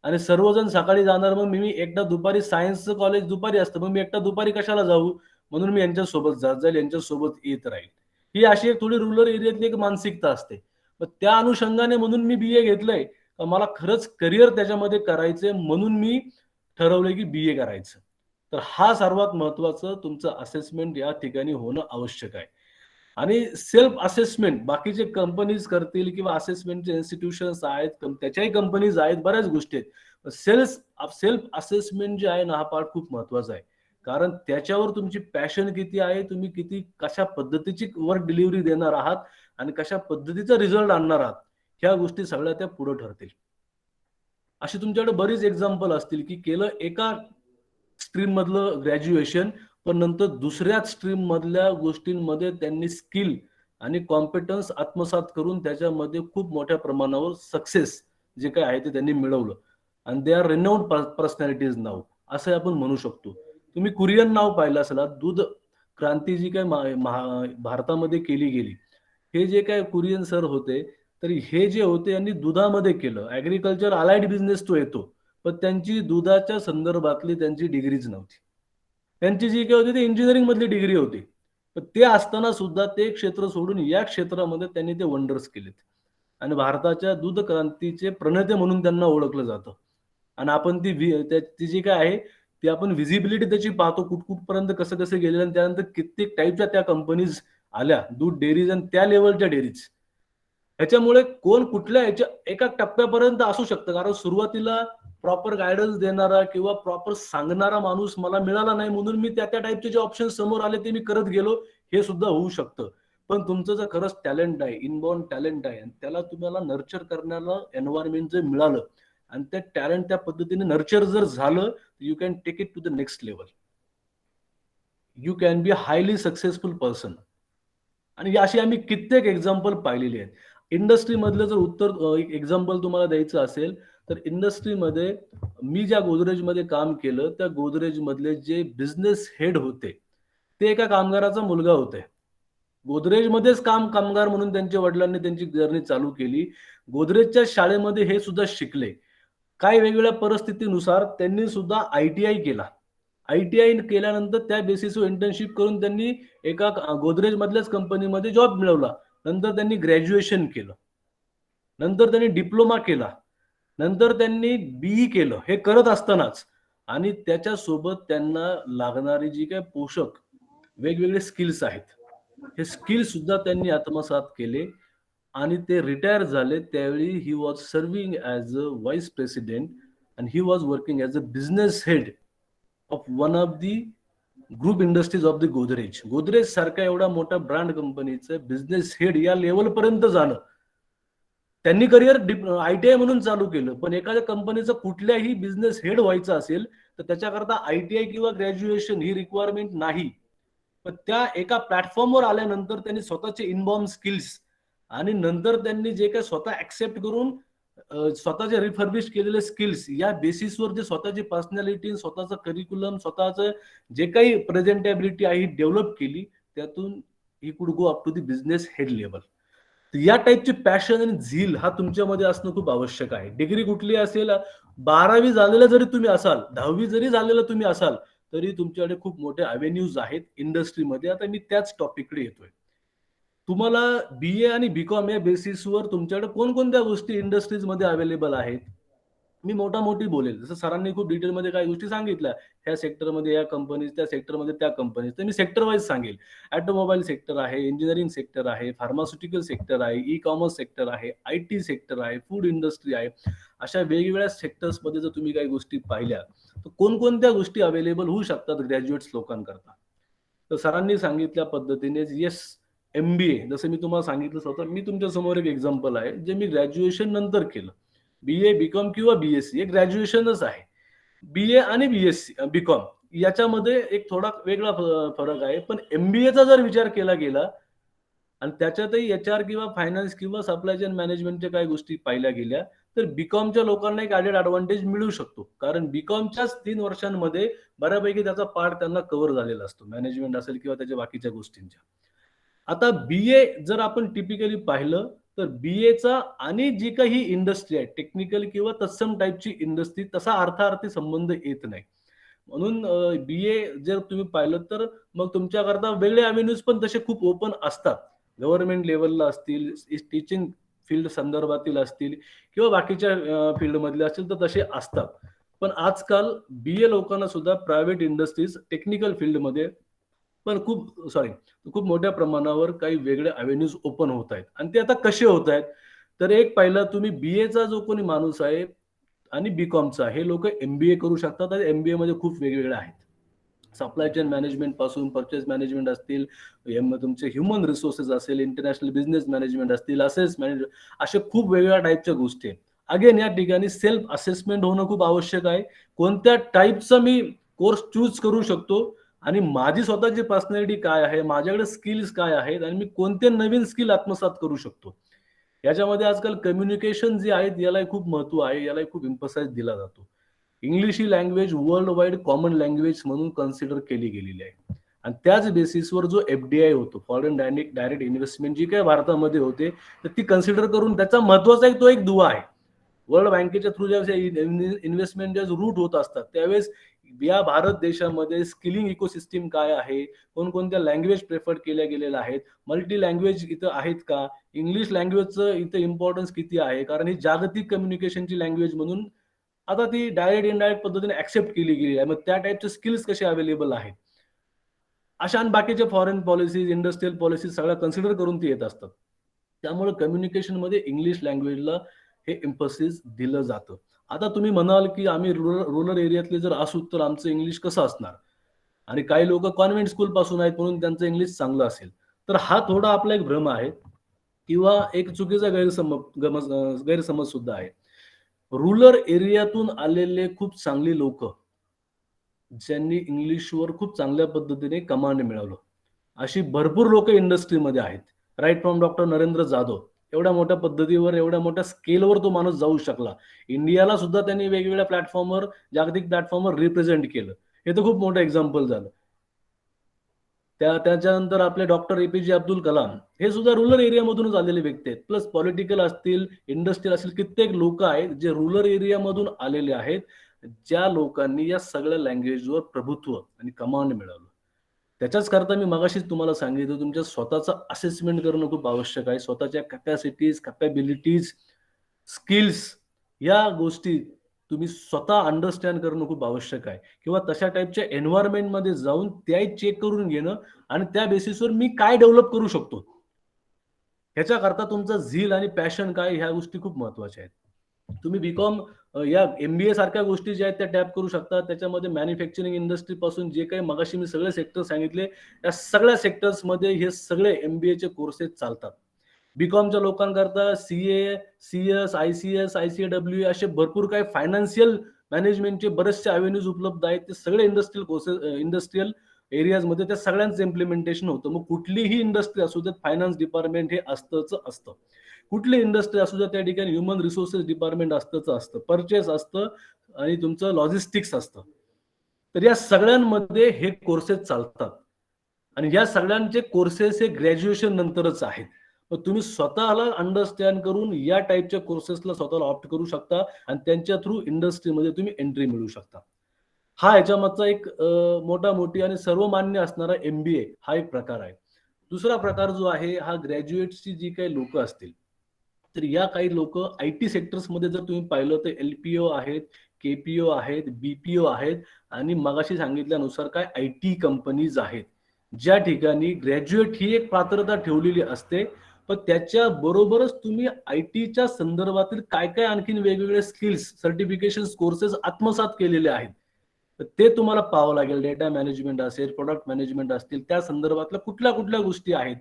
आणि सर्वजण सकाळी जाणार, मग मी एकटा दुपारी, सायन्सचं कॉलेज दुपारी असतं, मग मी एकटा दुपारी कशाला जाऊ, म्हणून मी यांच्यासोबत जात जाईल, यांच्यासोबत येत राहील. ही अशी एक थोडी रुरल एरियातली एक मानसिकता असते. मग त्या अनुषंगाने म्हणून मी BA घेतलंय, मला खरंच करिअर त्याच्यामध्ये करायचंय म्हणून मी ठरवलंय की BA करायचं. तर हा सर्वात महत्वाचं तुमचं असेसमेंट या ठिकाणी होणं आवश्यक आहे. आणि सेल्फ असेसमेंट बाकीचे कंपनीज करतील किंवा असेसमेंटचे इन्स्टिट्यूशन्स आहेत, त्याच्याही कंपनीज आहेत, बऱ्याच गोष्टी आहेत. सेल्फ असेसमेंट जे आहे ना, हा पार्ट खूप महत्वाचा आहे. कारण त्याच्यावर तुमची पॅशन किती आहे, तुम्ही किती कशा पद्धतीची वर्क डिलिव्हरी देणार आहात आणि कशा पद्धतीचा रिझल्ट आणणार आहात, ह्या गोष्टी सगळ्या त्या पुढे ठरतील. अशी तुमच्याकडे बरीच एक्झाम्पल असतील की केलं एका स्ट्रीम मधलं ग्रॅज्युएशन, पण नंतर दुसऱ्याच स्ट्रीम मधल्या गोष्टींमध्ये त्यांनी स्किल आणि कॉम्पिटन्स आत्मसात करून त्याच्यामध्ये खूप मोठ्या प्रमाणावर सक्सेस जे काय आहे ते त्यांनी मिळवलं. आणि दे आर रेनाउंड पर्सनॅलिटीज नाव, असं आपण म्हणू शकतो. तुम्ही कुरियन नाव पाहिलं असेल, दूध क्रांती जी काय भारतामध्ये केली गेली, हे जे काय कुरियन सर होते, तर हे जे होते यांनी दुधामध्ये केलं. ऍग्रिकल्चर अलाइड बिझनेस तो येतो, पण त्यांची दुधाच्या संदर्भातली त्यांची डिग्रीज नव्हती. त्यांची जी काही होती ती इंजिनिअरिंग मधली डिग्री होती. पण ते असताना सुद्धा ते क्षेत्र सोडून या क्षेत्रामध्ये त्यांनी ते वंडर्स केलेत आणि भारताच्या दूध क्रांतीचे प्रणेते म्हणून त्यांना ओळखलं जातं. आणि आपण ती जी काय आहे ती आपण व्हिजिबिलिटी त्याची पाहतो, कुठपर्यंत कसं कसं गेलेलं, आणि त्यानंतर कित्येक टाईपच्या त्या कंपनीज आल्या, दूध डेअरीज आणि त्या लेवलच्या डेअरीज. ह्याच्यामुळे कोण कुठल्या एका टप्प्यापर्यंत असू शकतं, कारण सुरुवातीला प्रॉपर गायडन्स देणारा किंवा प्रॉपर सांगणारा माणूस मला मिळाला नाही, म्हणून मी त्या टाईपचे जे ऑप्शन समोर आले ते मी करत गेलो, हे सुद्धा होऊ शकतं. पण तुमचं जर खरंच टॅलेंट आहे, इनबॉर्न टॅलेंट आहे, आणि त्याला तुम्हाला नर्चर करण्याला एन्व्हायरमेंट जर मिळालं आणि त्या टॅलेंट त्या पद्धतीने नर्चर जर झालं, you can take it to the next level. You can be a highly successful person. आणि अशी आम्ही कित्येक एक्झाम्पल पाहिलेली आहेत. इंडस्ट्रीमधलं जर उत्तर एक एक्झाम्पल तुम्हाला द्यायचं असेल, तर इंडस्ट्रीमध्ये मी ज्या गोदरेजमध्ये काम केलं, त्या गोदरेजमधले जे बिझनेस हेड होते, ते एका कामगाराचा मुलगा होते. गोदरेजमध्येच कामगार म्हणून त्यांच्या वडिलांनी त्यांची जर्नी चालू केली. गोदरेजच्या शाळेमध्ये हे सुद्धा शिकले. काही वेगवेगळ्या परिस्थितीनुसार त्यांनी सुद्धा ITI केला. ITI केल्यानंतर त्या बेसिसवर इंटर्नशिप करून त्यांनी एका गोदरेज मधल्याच कंपनीमध्ये जॉब मिळवला. नंतर त्यांनी ग्रॅज्युएशन केलं. नंतर त्यांनी डिप्लोमा केला. नंतर त्यांनी BE केलं. हे करत असतानाच आणि त्याच्यासोबत त्यांना लागणारी जी काही पोषक वेगवेगळे स्किल्स आहेत, हे स्किल सुद्धा त्यांनी आत्मसात केले आणि ते रिटायर झाले. त्यावेळी he was serving as a vice president and he was working as a business head of one of the group industries of the Godrej. Godrej सारख्या एवढा मोठा ब्रँड कंपनीचं बिझनेस हेड या लेवलपर्यंत जाणं, त्यांनी करिअर ITI म्हणून चालू केलं. पण एखाद्या कंपनीचं कुठल्याही बिझनेस हेड व्हायचं असेल तर त्याच्याकरता ITI किंवा ग्रॅज्युएशन ही रिक्वायरमेंट नाही. पण त्या एका प्लॅटफॉर्मवर आल्यानंतर त्यांनी स्वतःचे इनबॉर्न स्किल्स आणि नंतर त्यांनी जे काही स्वतः ऍक्सेप्ट करून स्वतःचे रिफर्बिश केलेले स्किल्स या बेसिसवर जे स्वतःची पर्सनॅलिटी, स्वतःचं करिक्युलम, स्वतःचं जे काही प्रेझेंटेबिलिटी आहे डेव्हलप केली, त्यातून he could go up to the business head level. या टाईपची पॅशन आणि झील हा तुमच्यामध्ये असणं खूप आवश्यक आहे. डिग्री कुठली असेल, 12वी झालेला जरी तुम्ही असाल, 10वी जरी झालेला तुम्ही असाल, तरी तुमच्याकडे खूप मोठे अवेन्यूज आहेत इंडस्ट्रीमध्ये. आता मी त्याच टॉपिककडे येतोय. तुम्हाला BA आणि BCom या बेसिसवर तुमच्याकडे कोणकोणत्या गोष्टी इंडस्ट्रीजमध्ये अवेलेबल आहेत, मी मोठी बोलेल. जसं सरांनी खूप डिटेलमध्ये काही गोष्टी सांगितल्या, ह्या सेक्टरमध्ये या कंपनीज, त्या सेक्टरमध्ये त्या कंपनीज, तर मी सेक्टर वाईज सांगेल. ऑटोमोबाईल सेक्टर आहे, इंजिनिअरिंग सेक्टर आहे, फार्मास्युटिकल सेक्टर आहे, ई-कॉमर्स सेक्टर आहे, IT सेक्टर आहे, फूड इंडस्ट्री आहे. अशा वेगवेगळ्या सेक्टर्समध्ये जर तुम्ही काही गोष्टी पाहिल्या, तर कोणकोणत्या गोष्टी अवेलेबल होऊ शकतात ग्रॅज्युएट्स लोकांकरता. तर सरांनी सांगितल्या पद्धतीने येस, MBA, जसं मी तुम्हाला सांगितलं होतं, मी तुमच्या समोर एक एक्झाम्पल आहे जे मी ग्रॅज्युएशन नंतर केलं. BA, BCom किंवा BSc हे ग्रॅज्युएशनच आहे. BA आणि BCom याच्यामध्ये एक थोडा वेगळा फरक आहे. पण MBAचा जर विचार केला गेला आणि त्याच्यातही HR किंवा फायनान्स किंवा सप्लाय चेन मॅनेजमेंटच्या काही गोष्टी पाहिल्या गेल्या, तर BComच्या लोकांना एक ॲडेड ॲडव्हान्टेज मिळू शकतो. कारण BComच्याच 3 वर्षांमध्ये बऱ्यापैकी त्याचा पार्ट त्यांना कव्हर झालेला असतो, मॅनेजमेंट असेल किंवा त्याच्या बाकीच्या गोष्टींच्या. आता BA जर आपण टिपिकली पाहिलं, तर BAचा आणि जी काही इंडस्ट्री आहे, टेक्निकल किंवा तत्सम टाईपची इंडस्ट्री, तसा अर्थार्थी संबंध येत नाही. म्हणून BA जर तुम्ही पाहिलं तर मग तुमच्याकरता वेगळे अव्हेन्यूज पण तसे खूप ओपन असतात. गव्हर्नमेंट लेवलला असतील, टीचिंग फील्ड संदर्भातील असतील किंवा बाकीच्या फील्डमधले असतील, तर तसे असतात. पण आजकाल BA लोकांना सुद्धा प्रायव्हेट इंडस्ट्रीज, टेक्निकल फील्डमध्ये पण खूप मोठ्या प्रमाणावर काही वेगळे अव्हेन्यूज ओपन होत आहेत. आणि ते आता कसे होत आहेत, तर एक पाहिलं तुम्ही, BAचा जो कोणी माणूस आहे आणि BComचा, हे लोक MBA करू शकतात. आणि MBA मध्ये खूप वेगवेगळे आहेत. सप्लाय चेन मॅनेजमेंट पासून परचेस मॅनेजमेंट असतील, तुमचे ह्युमन रिसोर्सेस असेल, इंटरनॅशनल बिझनेस मॅनेजमेंट असतील, असेस मॅनेजमेंट, असे खूप वेगवेगळ्या टाईपच्या गोष्टी आहेत. अगेन या ठिकाणी सेल्फ असेसमेंट होणं खूप आवश्यक आहे. कोणत्या टाईपचा मी कोर्स चूज करू शकतो आणि माझी स्वतःची पर्सनॅलिटी काय आहे, माझ्याकडे स्किल्स काय आहेत आणि मी कोणते नवीन स्किल आत्मसात करू शकतो. याच्यामध्ये आजकाल कम्युनिकेशन जे आहेत याला खूप महत्व आहे, याला खूप इम्फसाइज दिला जातो. इंग्लिश ही language world wide common language म्हणून कन्सिडर केली गेलेली आहे. आणि त्याच बेसिसवर जो FDI होतो, फॉरेन डायरेक्ट इन्व्हेस्टमेंट, जी काही भारतामध्ये होते, तर ती कन्सिडर करून त्याचा महत्वाचा तो एक दुवा आहे. वर्ल्ड बँकेच्या थ्रू ज्या इन्व्हेस्टमेंट ज्या रूट होत असतात, त्यावेळेस या भारत देशामध्ये स्किलिंग इकोसिस्टीम काय आहे, कोणकोणत्या लँग्वेज प्रेफर केल्या गेलेल्या आहेत, मल्टी लँग्वेज इथं आहेत का, इंग्लिश लँग्वेजचं इथं इम्पॉर्टन्स किती आहे, कारण ही जागतिक कम्युनिकेशनची लँग्वेज म्हणून आता ती डायरेक्ट इनडायरेक्ट पद्धतीने ऍक्सेप्ट केली गेली आहे. मग त्या टाईपचे स्किल्स कसे अवेलेबल आहेत, अशा आणि बाकीच्या फॉरेन पॉलिसीज, इंडस्ट्रियल पॉलिसीज सगळ्या कन्सिडर करून ती येत असतात. त्यामुळे कम्युनिकेशन मध्ये इंग्लिश लँग्वेजला हे एम्फसिस दिलं जातं. आता तुम्ही म्हणाल की आम्ही रुरल एरियातले जर असू तर आमचं इंग्लिश कसं असणार, आणि काही लोक कॉन्व्हेंट स्कूल पासून आहेत म्हणून त्यांचं इंग्लिश चांगलं असेल. तर हा थोडा आपला एक भ्रम आहे किंवा एक चुकीचा गैरसमज सुद्धा आहे. रुरल एरियातून आलेले खूप चांगली लोक ज्यांनी इंग्लिशवर खूप चांगल्या पद्धतीने कमांड मिळवलं, अशी भरपूर लोक इंडस्ट्रीमध्ये आहेत. Right from doctor Narendra Jadhav, एवढ्या मोठ्या पद्धतीवर एवढ्या मोठ्या स्केलवर तो माणूस जाऊ शकला. इंडियाला सुद्धा त्यांनी वेगवेगळ्या प्लॅटफॉर्मवर, जागतिक प्लॅटफॉर्मवर रिप्रेझेंट केलं. हे तर खूप मोठं एक्झाम्पल झालं. त्याच्यानंतर आपले डॉक्टर एपीजे अब्दुल कलाम हे सुद्धा रुरल एरियामधूनच आलेले व्यक्ती आहेत. प्लस पॉलिटिकल असतील, इंडस्ट्रियल असतील, कित्येक लोक आहेत जे रुरल एरियामधून आलेले आहेत, ज्या लोकांनी या सगळ्या लँग्वेजवर प्रभुत्व आणि कमांड मिळवलं. त्याच्याच करता मी मगाशीच तुम्हाला सांगितलं, तुमच्या स्वतःचं असेसमेंट करणं खूप आवश्यक आहे. स्वतःच्या कॅपॅसिटीज, कॅपॅबिलिटीज, स्किल्स या गोष्टी तुम्ही स्वतः अंडरस्टँड करणं खूप आवश्यक आहे. किंवा तशा टाईपच्या एन्व्हायरमेंटमध्ये जाऊन त्याही चेक करून घेणं आणि त्या बेसिसवर मी काय डेव्हलप करू शकतो, ह्याच्याकरता तुमचं झील आणि पॅशन काय, ह्या गोष्टी खूप महत्वाच्या आहेत. तुम्ही बीकॉम या MBA सारख्या गोष्टी ज्या आहेत त्या टॅप करू शकता. त्याच्यामध्ये मॅन्युफॅक्चरिंग इंडस्ट्री पासून जे काही मगाशी मी सगळे सेक्टर सांगितले, या सगळ्या सेक्टर्समध्ये हे सगळे MBA चे कोर्सेस चालतात. बीकॉमच्या लोकांकरता CA, CS, ICS, ICAW असे भरपूर काही फायनान्शियल मॅनेजमेंटचे बरेचसे अव्हेन्यूज उपलब्ध आहेत. ते सगळे इंडस्ट्रियल कोर्सेस, इंडस्ट्रियल एरियाजमध्ये त्या सगळ्यांचं इम्प्लिमेंटेशन होतं. मग कुठलीही इंडस्ट्री असू देत, फायनान्स डिपार्टमेंट हे असतंच असतं. कुठली इंडस्ट्री असू द्या, त्या ठिकाणी ह्युमन रिसोर्सेस डिपार्टमेंट असतंच असतं, परचेस असतं आणि तुमचं लॉजिस्टिक्स असतं. तर या सगळ्यांमध्ये हे कोर्सेस चालतात आणि या सगळ्यांचे कोर्सेस हे ग्रॅज्युएशन नंतरच आहेत. मग तुम्ही स्वतःला अंडरस्टँड करून या टाईपच्या कोर्सेसला स्वतःला ऑप्ट करू शकता आणि त्यांच्या थ्रू इंडस्ट्रीमध्ये तुम्ही एंट्री मिळवू शकता. हा याच्यामागचा एक मोठी आणि सर्वमान्य असणारा MBA हा एक प्रकार आहे. दुसरा प्रकार जो आहे हा ग्रॅज्युएट्सची जी काही लोक असतील, तर या काही लोक IT सेक्टर्समध्ये जर तुम्ही पाहिलं तर LPO आहेत, KPO आहेत, BPO आहेत आणि मगाशी सांगितल्यानुसार काय IT कंपनीज आहेत, ज्या ठिकाणी ग्रॅज्युएट ही एक पात्रता ठेवलेली असते. पण त्याच्या बरोबरच तुम्ही ITच्या संदर्भातील काय काय आणखीन वेगवेगळे स्किल्स, सर्टिफिकेशन, कोर्सेस आत्मसात केलेले आहेत, तर ते तुम्हाला पाहावं लागेल. डेटा मॅनेजमेंट असेल, प्रोडक्ट मॅनेजमेंट असतील, त्या संदर्भातल्या कुठल्या गोष्टी आहेत.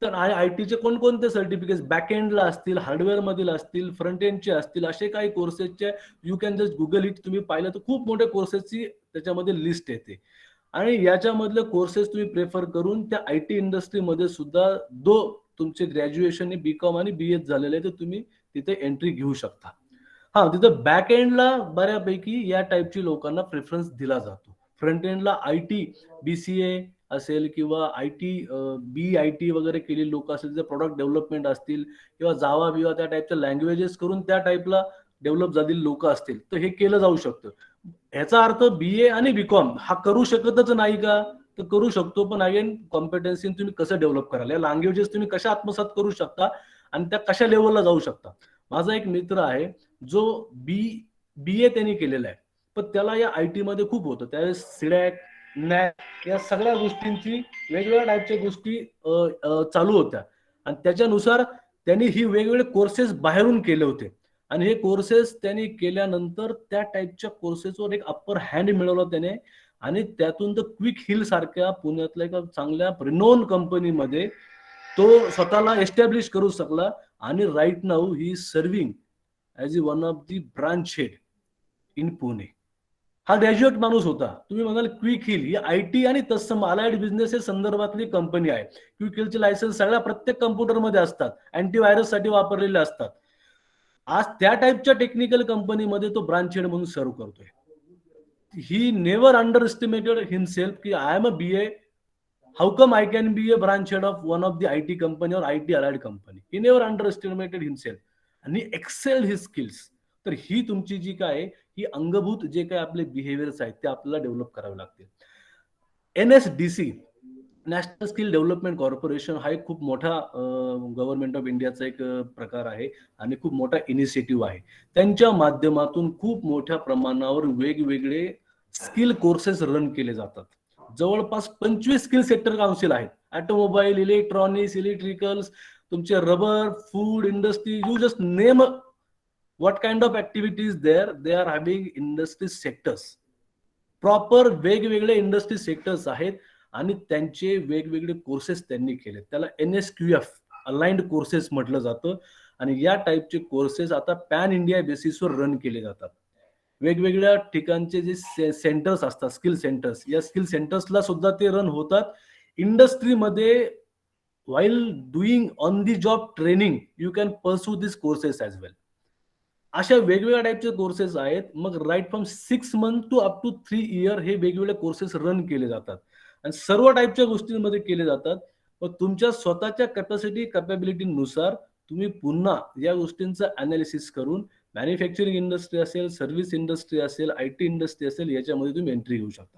तर ITचे कोणकोणते सर्टिफिकेट बॅकएंडला असतील, हार्डवेअर मधील असतील, फ्रंट एंडचे असतील, असे काही कोर्सेसचे you can just Google it. तुम्ही पाहिलं तर खूप मोठ्या कोर्सेसची त्याच्यामध्ये लिस्ट येते आणि याच्यामधले कोर्सेस तुम्ही प्रेफर करून त्या IT इंडस्ट्रीमध्ये सुद्धा तुमचे ग्रॅज्युएशन BCom आणि BS झालेले, तर तुम्ही तिथे एंट्री घेऊ शकता. हा, तिथं बॅक एंडला बऱ्यापैकी या टाईपची लोकांना प्रेफरन्स दिला जातो. फ्रंट एंडला IT, BCA असेल किंवा BIT वगैरे केलेली लोक असेल, जे प्रोडक्ट डेव्हलपमेंट असतील किंवा जावा बिवा त्या टाईपच्या लँग्वेजेस करून त्या टाईपला डेव्हलप झालेली लोक असतील, तर हे केलं जाऊ शकतं. ह्याचा अर्थ BA आणि BCom हा करू शकतच नाही का? तर करू शकतो, पण अगेन कॉम्पिटन्सी तुम्ही कसं डेव्हलप कराल, या लँग्वेजेस तुम्ही कशा आत्मसात करू शकता आणि त्या कशा लेवलला जाऊ शकता. माझा एक मित्र आहे जो BA त्यांनी केलेला आहे, पण त्याला या IT मध्ये खूप होतं. त्यावेळेस सिडॅक, नॅक या सगळ्या गोष्टींची वेगवेगळ्या टाईपच्या गोष्टी चालू होत्या आणि त्याच्यानुसार त्यांनी ही वेगवेगळे कोर्सेस बाहेरून केले होते आणि हे कोर्सेस त्यांनी केल्यानंतर त्या टाईपच्या कोर्सेसवर एक अप्पर हँड मिळवला त्याने आणि त्यातून तर क्विक हिल सारख्या पुण्यातल्या एका चांगल्या रिनोन कंपनीमध्ये तो स्वतःला एस्टॅब्लिश करू शकला आणि right now he serving as one of the branch head in Pune. हा ग्रॅज्युएट माणूस होता. तुम्ही म्हणाल क्विक हिल ही IT आणि तत्सम अलाइड बिझनेस संदर्भातली कंपनी आहे. क्विक हिलचे लायसन्स सगळ्या प्रत्येक कम्प्युटरमध्ये असतात, अँटीव्हायरस साठी वापरलेले असतात. आज त्या टाईपच्या टेक्निकल कंपनीमध्ये तो ब्रांच हेड म्हणून सर्व करतोय. He never underestimated himself की I am a BA, how come I can be a branch head of one of the IT company और IT allied company. He never underestimated himself आणि एक्सेल हिज स्किल्स. तर ही तुमची जी काय ही अंगभूत जे काही आपले बिहेवियर्स आहेत ते आपल्याला डेव्हलप करावे लागतील. NSDC national skill development corporation हा एक खूप मोठा गव्हर्नमेंट ऑफ इंडियाचा एक प्रकार आहे आणि खूप मोठा इनिशिएटिव्ह आहे. त्यांच्या माध्यमातून खूप मोठ्या प्रमाणावर वेगवेगळे स्किल कोर्सेस रन केले जातात. जवळपास 25 स्किल सेक्टर काउन्सिल आहेत. ऑटोमोबाईल, इलेक्ट्रॉनिक्स, इलेक्ट्रिकल्स, तुमचे rubber, food industry, you just name what kind of activities there? They are having industry sectors. Proper वेगवेगळे इंडस्ट्री सेक्टर्स आहेत आणि त्यांचे वेगवेगळे कोर्सेस त्यांनी केले. त्याला NSQF अलाइंड कोर्सेस म्हटलं जातं आणि या टाईपचे कोर्सेस आता पॅन इंडिया बेसिसवर रन केले जातात. वेगवेगळ्या ठिकाणचे जे सेंटर्स असतात, स्किल सेंटर्स, या स्किल सेंटर्सला सुद्धा ते रन होतात. इंडस्ट्रीमध्ये while doing on the job training you can pursue these courses as well. अशा वेगवेगळ्या टाईपचे कोर्सेस आहेत. मग right from 6 month to up to 3 year हे वेगवेगळे कोर्सेस रन केले जातात आणि सर्व टाईपच्या गोष्टींमध्ये केले जातात. मग तुमच्या स्वतःच्या कॅपॅबिलिटीनुसार तुम्ही पुन्हा या गोष्टींचं अनालिसिस करून मॅन्युफॅक्चरिंग इंडस्ट्री असेल, सर्व्हिस इंडस्ट्री असेल, IT इंडस्ट्री असेल, याच्यामध्ये तुम्ही एंट्री घेऊ शकता.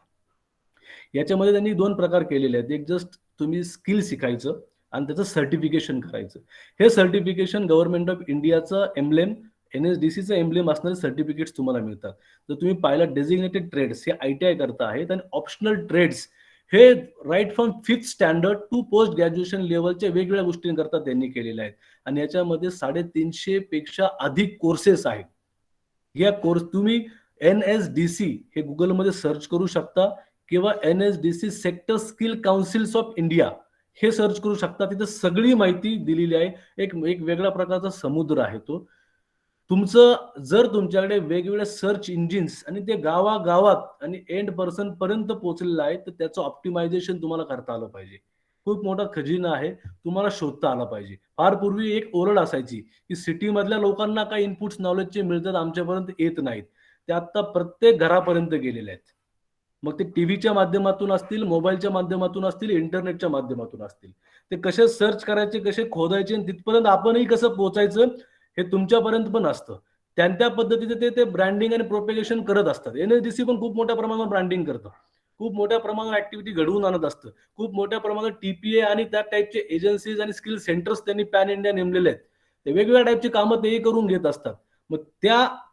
याच्यामध्ये त्यांनी 2 प्रकार केलेले आहेत. एक जस्ट तुम्ही स्किल शिकायचं आणि त्याचं सर्टिफिकेशन करायचं. हे सर्टिफिकेशन गव्हर्नमेंट ऑफ इंडियाचं एम्ब्लेम, NSDCचं एम्ब्लेम असणारे सर्टिफिकेट्स तुम्हाला मिळतात. जर तुम्ही पाहिलं डेझिग्नेटेड ट्रेड्स हे ITI करता आहेत आणि ऑप्शनल ट्रेड्स हे right from 5th standard to post graduation लेवलच्या वेगवेगळ्या गोष्टींकरता त्यांनी केलेल्या आहेत आणि याच्यामध्ये 350 पेक्षा अधिक कोर्सेस आहेत. या कोर्स तुम्ही NSDC हे गुगलमध्ये सर्च करू शकता किंवा NSDC sector skill councils of India हे सर्च करू शकता. तिथे सगळी माहिती दिलेली आहे. एक वेगळ्या प्रकारचा समुद्र आहे तो. तुमचं जर तुमच्याकडे वेगवेगळे सर्च इंजिन्स आणि ते गावागावात आणि एंड पर्सन पर्यंत पोहोचलेलं आहे तर त्याचं ऑप्टिमायझेशन तुम्हाला करता आलं पाहिजे. खूप मोठा खजिना आहे, तुम्हाला शोधता आला पाहिजे. फार पूर्वी एक ओरड असायची की सिटीमधल्या लोकांना काही इनपुट्स नॉलेजचे मिळतात, आमच्यापर्यंत येत नाहीत. ते आता प्रत्येक घरापर्यंत गेलेले आहेत. मग ते टीव्हीच्या माध्यमातून असतील, मोबाईलच्या माध्यमातून असतील, इंटरनेटच्या माध्यमातून असतील. ते कसे सर्च करायचे, कसे खोदायचे आणि तिथपर्यंत आपणही कसं पोहोचायचं हे तुमच्यापर्यंत पण असतं. त्या पद्धतीने ते ब्रँडिंग आणि प्रोपेगेशन करत असतात. NSDC पण खूप मोठ्या प्रमाणावर ब्रँडिंग करतं, खूप मोठ्या प्रमाणावर ऍक्टिव्हिटी घडवून आणत असतं. खूप मोठ्या प्रमाणात TPA आणि त्या टाईपचे एजन्सीज आणि स्किल सेंटर्स त्यांनी पॅन इंडिया नेमलेले आहेत. ते वेगवेगळ्या टाईपची कामं तेही करून घेत असतात. मग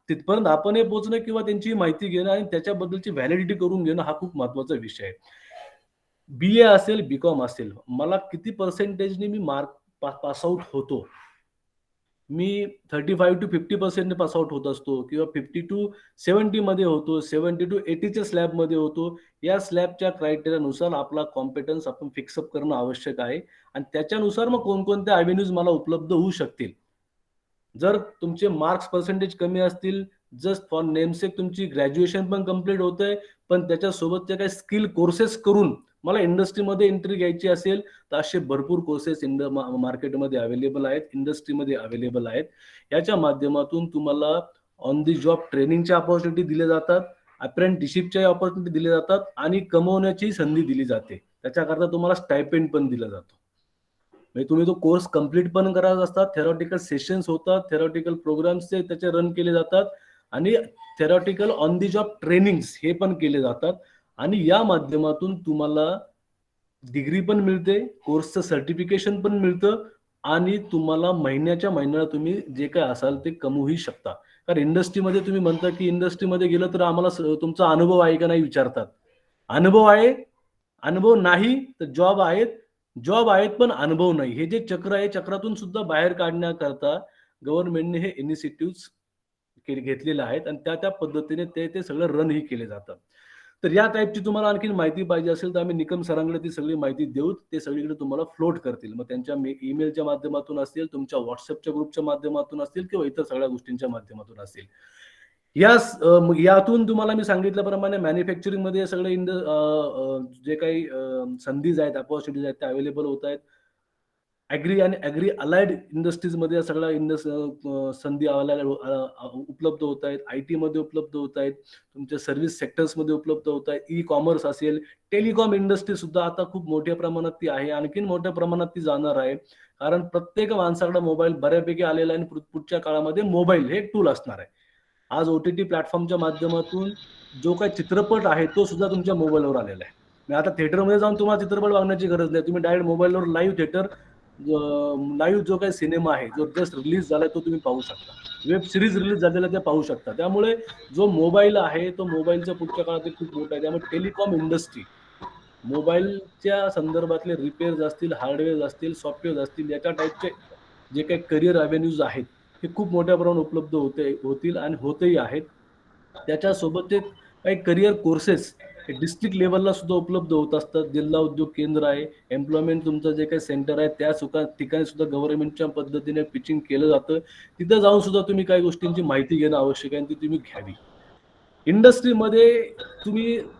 तिथपर्यंत आपणही पोहोचणं किंवा त्यांची माहिती घेणं आणि त्याच्याबद्दलची व्हॅलिडिटी करून घेणं हा खूप महत्वाचा विषय आहे. BA असेल, BCom असेल, मला किती पर्सेंटेजने मी मार्क पास आउट होतो, मी 35 to 50% पास आउट होत असतो किंवा 50 to 70 मध्ये होतो, 70 to 80च्या स्लॅब मध्ये होतो. या स्लॅबच्या क्रायटेरियानुसार आपला कॉम्पिटन्स आपण फिक्सअप करणं आवश्यक आहे आणि त्याच्यानुसार मग कोणकोणत्या अव्हेन्यूज मला उपलब्ध होऊ शकतील. जर तुमचे मार्क्स पर्सेंटेज कमी असतील, जस्ट फॉर नेमसेक तुमची ग्रॅज्युएशन पण कम्प्लीट होतंय पण त्याच्यासोबतचे काही स्किल कोर्सेस करून मला इंडस्ट्रीमध्ये एंट्री घ्यायची असेल तर असे भरपूर कोर्सेस मार्केटमध्ये अवेलेबल आहेत, इंडस्ट्रीमध्ये अवेलेबल आहेत. याच्या माध्यमातून तुम्हाला ऑन दी जॉब ट्रेनिंगच्या ऑपॉर्च्युनिटी दिल्या जातात, अप्रेंटिसशिपच्या ऑपॉर्च्युनिटी दिल्या जातात आणि कमवण्याची संधी दिली जाते. त्याच्याकरता तुम्हाला स्टायपेंड पण दिलं जातं. म्हणजे तुम्ही तो कोर्स कम्प्लीट पण करायचा असतात, थेरॉटिकल सेशन्स होतात, थेरॉटिकल प्रोग्राम्स त्याचे रन केले जातात आणि theoretical on the job trainings हे पण केले जातात आणि या माध्यमातून तुम्हाला डिग्री पण मिळते, कोर्सचं सर्टिफिकेशन पण मिळतं आणि तुम्हाला महिन्याच्या महिन्याला तुम्ही जे काय असाल ते कमवूही शकता. कारण इंडस्ट्रीमध्ये तुम्ही म्हणता की इंडस्ट्रीमध्ये गेलं तर आम्हाला तुमचा अनुभव आहे का नाही विचारतात. अनुभव आहे, अनुभव नाही तर जॉब आहेत पण अनुभव नाही. हे जे चक्र आहे चक्रातून सुद्धा बाहेर काढण्याकरता गव्हर्नमेंटने हे इनिशिएटिव्ह घेतलेले आहेत आणि त्या पद्धतीने ते सगळं रनही केले जातात. तर या टाईपची तुम्हाला आणखी माहिती पाहिजे असेल तर आम्ही निकम सरांकडे ती सगळी माहिती देऊ, ते सगळीकडे तुम्हाला फ्लोट करतील. मग त्यांच्या ईमेलच्या माध्यमातून असतील, तुमच्या व्हॉट्सअपच्या ग्रुपच्या माध्यमातून असतील किंवा इतर सगळ्या गोष्टींच्या माध्यमातून असतील. यातून तुम्हाला मी सांगितल्याप्रमाणे मॅन्युफॅक्चरिंग मध्ये सगळे जे काही संधीज आहेत, अपॉर्च्युनिटीज आहेत त्या अवेलेबल होत आहेत. ऍग्री आणि ऍग्री अलाइड इंडस्ट्रीज मध्ये सगळ्या संधी उपलब्ध होत आहेत. IT मध्ये उपलब्ध होत आहेत, तुमच्या सर्व्हिस सेक्टर्स मध्ये उपलब्ध होत आहेत. ई-कॉमर्स असेल, टेलिकॉम इंडस्ट्री सुद्धा आता खूप मोठ्या प्रमाणात ती आहे, आणखीन मोठ्या प्रमाणात ती जाणार आहे. कारण प्रत्येक माणसाकडे मोबाईल बऱ्यापैकी आलेला आहे आणि पुढच्या काळामध्ये मोबाईल हे एक टूल असणार आहे. आज OTT प्लॅटफॉर्मच्या माध्यमातून जो काही चित्रपट आहे तो सुद्धा तुमच्या मोबाईलवर आलेला आहे. आता थिएटरमध्ये जाऊन तुम्हाला चित्रपट बघण्याची गरज नाही, तुम्ही डायरेक्ट मोबाईलवर लाईव्ह जो काही सिनेमा आहे जो जस्ट रिलीज झालाय तो तुम्ही पाहू शकता. वेब सिरीज रिलीज झालेला ते पाहू शकता. त्यामुळे जो मोबाईल आहे तो मोबाईलच्या पुढच्या काळात खूप मोठा आहे. त्यामुळे टेलिकॉम इंडस्ट्री, मोबाईलच्या संदर्भातले रिपेअर्स असतील, हार्डवेअर असतील, सॉफ्टवेअर असतील, याच्या टाईपचे जे काही करिअर अव्हेन्यूज आहेत हे खूप मोठ्या प्रमाणात उपलब्ध होतील आणि होतही आहेत. त्याच्यासोबत ते काही करिअर कोर्सेस डिस्ट्रिक्ट लेवलला सुद्धा उपलब्ध होत असतात. जिल्हा उद्योग केंद्र आहे, एम्प्लॉयमेंट तुमचं जे काही सेंटर आहे त्या ठिकाणी सुद्धा गव्हर्नमेंटच्या पद्धतीने पिचिंग केलं जातं. तिथं जाऊन सुद्धा तुम्ही काही गोष्टींची माहिती घेणं आवश्यक आहे आणि ती तुम्ही घ्यावी. इंडस्ट्रीमध्ये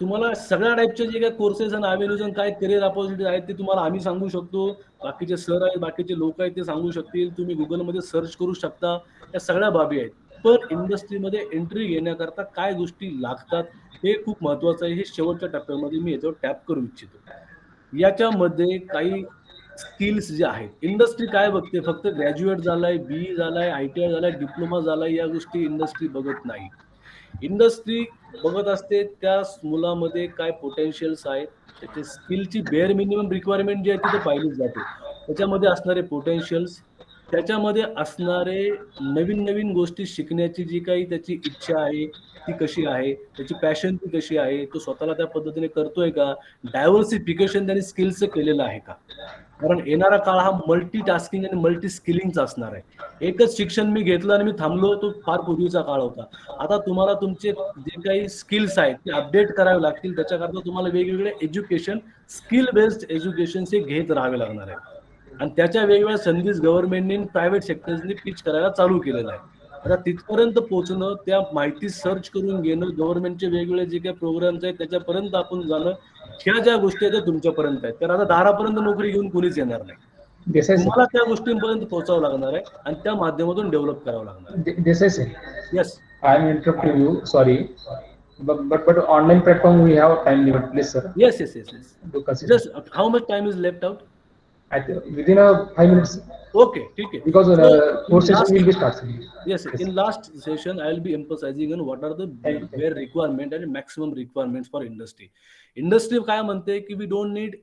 तुम्हाला सगळ्या टाईपचे जे काही कोर्सेस आणि अवेन्यूज आणि काय करिअर ऑपॉर्च्युनिटी आहेत ते तुम्हाला आम्ही सांगू शकतो. बाकीचे सर आहेत, बाकीचे लोक आहेत ते सांगू शकतील. तुम्ही गुगलमध्ये सर्च करू शकता. या सगळ्या बाबी आहेत. पण इंडस्ट्रीमध्ये एंट्री घेण्याकरता काय गोष्टी लागतात हे खूप महत्वाचं आहे. हे शेवटच्या टप्प्यामध्ये मी याच्यावर टॅप करू इच्छितो. याच्यामध्ये काही स्किल्स जे आहेत, इंडस्ट्री काय बघते? फक्त ग्रॅज्युएट झालाय, बीई झालाय, ITI झालाय, डिप्लोमा झालाय, या गोष्टी इंडस्ट्री बघत नाही. इंडस्ट्री बघत असते त्या मुलामध्ये काय पोटेन्शियल्स आहेत, त्याचे स्किलची बेअर मिनिमम रिक्वायरमेंट जी आहे ती तर पाहिलीच जाते. त्याच्यामध्ये असणारे पोटेन्शियल्स, त्याच्यामध्ये असणारे नवीन नवीन गोष्टी शिकण्याची जी काही त्याची इच्छा आहे ती कशी आहे, त्याची पॅशन ती कशी आहे, तो स्वतःला त्या पद्धतीने करतोय का, डायव्हर्सिफिकेशन त्यांनी स्किल्सचं केलेलं आहे का. कारण येणारा काळ हा मल्टी टास्किंग आणि मल्टी स्किलिंगचा असणार आहे. एकच शिक्षण मी घेतलं आणि मी थांबलो, तो फार पूर्वीचा काळ होता. आता तुम्हाला तुमचे जे काही स्किल्स आहेत ते अपडेट करावे लागतील. त्याच्याकरता तुम्हाला वेगवेगळे एज्युकेशन, स्किल बेस्ड एज्युकेशन हे घेत राहावे लागणार आहे. आणि त्याच्या वेगवेगळ्या संधीज गव्हर्नमेंटने प्रायव्हेट सेक्टर्सनी पिच करायला चालू केलेलं आहे. आता तिथपर्यंत पोहोचणं, त्या माहिती सर्च करून घेणं, गव्हर्नमेंटचे वेगवेगळे जे काही प्रोग्राम्स आहेत त्याच्यापर्यंत आपण जाणं, ह्या ज्या गोष्टी आहेत त्या तुमच्यापर्यंत आहेत. तर आता दारापर्यंत नोकरी घेऊन कोणीच येणार नाही. Desai sir. तुम्हाला त्या गोष्टींपर्यंत पोहोचावं लागणार आहे आणि त्या माध्यमातून डेव्हलप करावं लागणार आहे. Desai sir. Yes. I am interrupting you. Sorry. But online platform we have time limit, please sir. Yes. Do consider. Just how much time is left out? I think within 5 minutes. Okay, ठीक आहे. Because So, course in session last- will be started. Yes, in last session, I will be emphasizing on what are the Thank you. bare requirement and maximum requirements for industry. Industry काय म्हणते की we don't need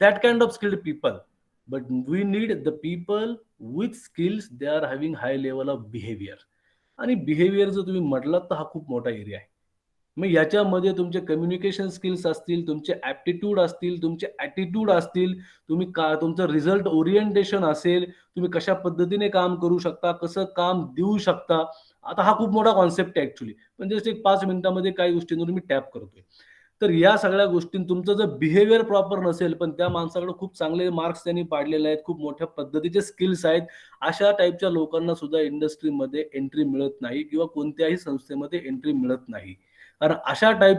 that kind of skilled people, but we need the people with skills, they are having high level of behavior. आणि बिहेवियर जर तुम्ही म्हटलात तर हा खूप मोठा एरिया आहे. मग याच्यामध्ये तुमचे कम्युनिकेशन स्किल्स असतील, तुमचे ऍप्टिट्यूड असतील, तुमचे ऍटिट्यूड असतील, तुमचं रिझल्ट ओरिएंटेशन असेल, तुम्ही कशा पद्धतीने काम करू शकता, कसं काम देऊ शकता. आता हा खूप मोठा कॉन्सेप्ट आहे ऍक्च्युली, पण जस्ट एक 5 मिनिटांमध्ये काही गोष्टींवर मी टॅप करतोय. तर या सगळ्या गोष्टी, तुमचं जर बिहेवियर प्रॉपर नसेल पण त्या माणसाकडे खूप चांगले मार्क्स त्यांनी पाडलेले आहेत, खूप मोठ्या पद्धतीचे स्किल्स आहेत, अशा टाईपच्या लोकांना सुद्धा इंडस्ट्रीमध्ये एंट्री मिळत नाही किंवा कोणत्याही संस्थेमध्ये एंट्री मिळत नाही. कारण अशा type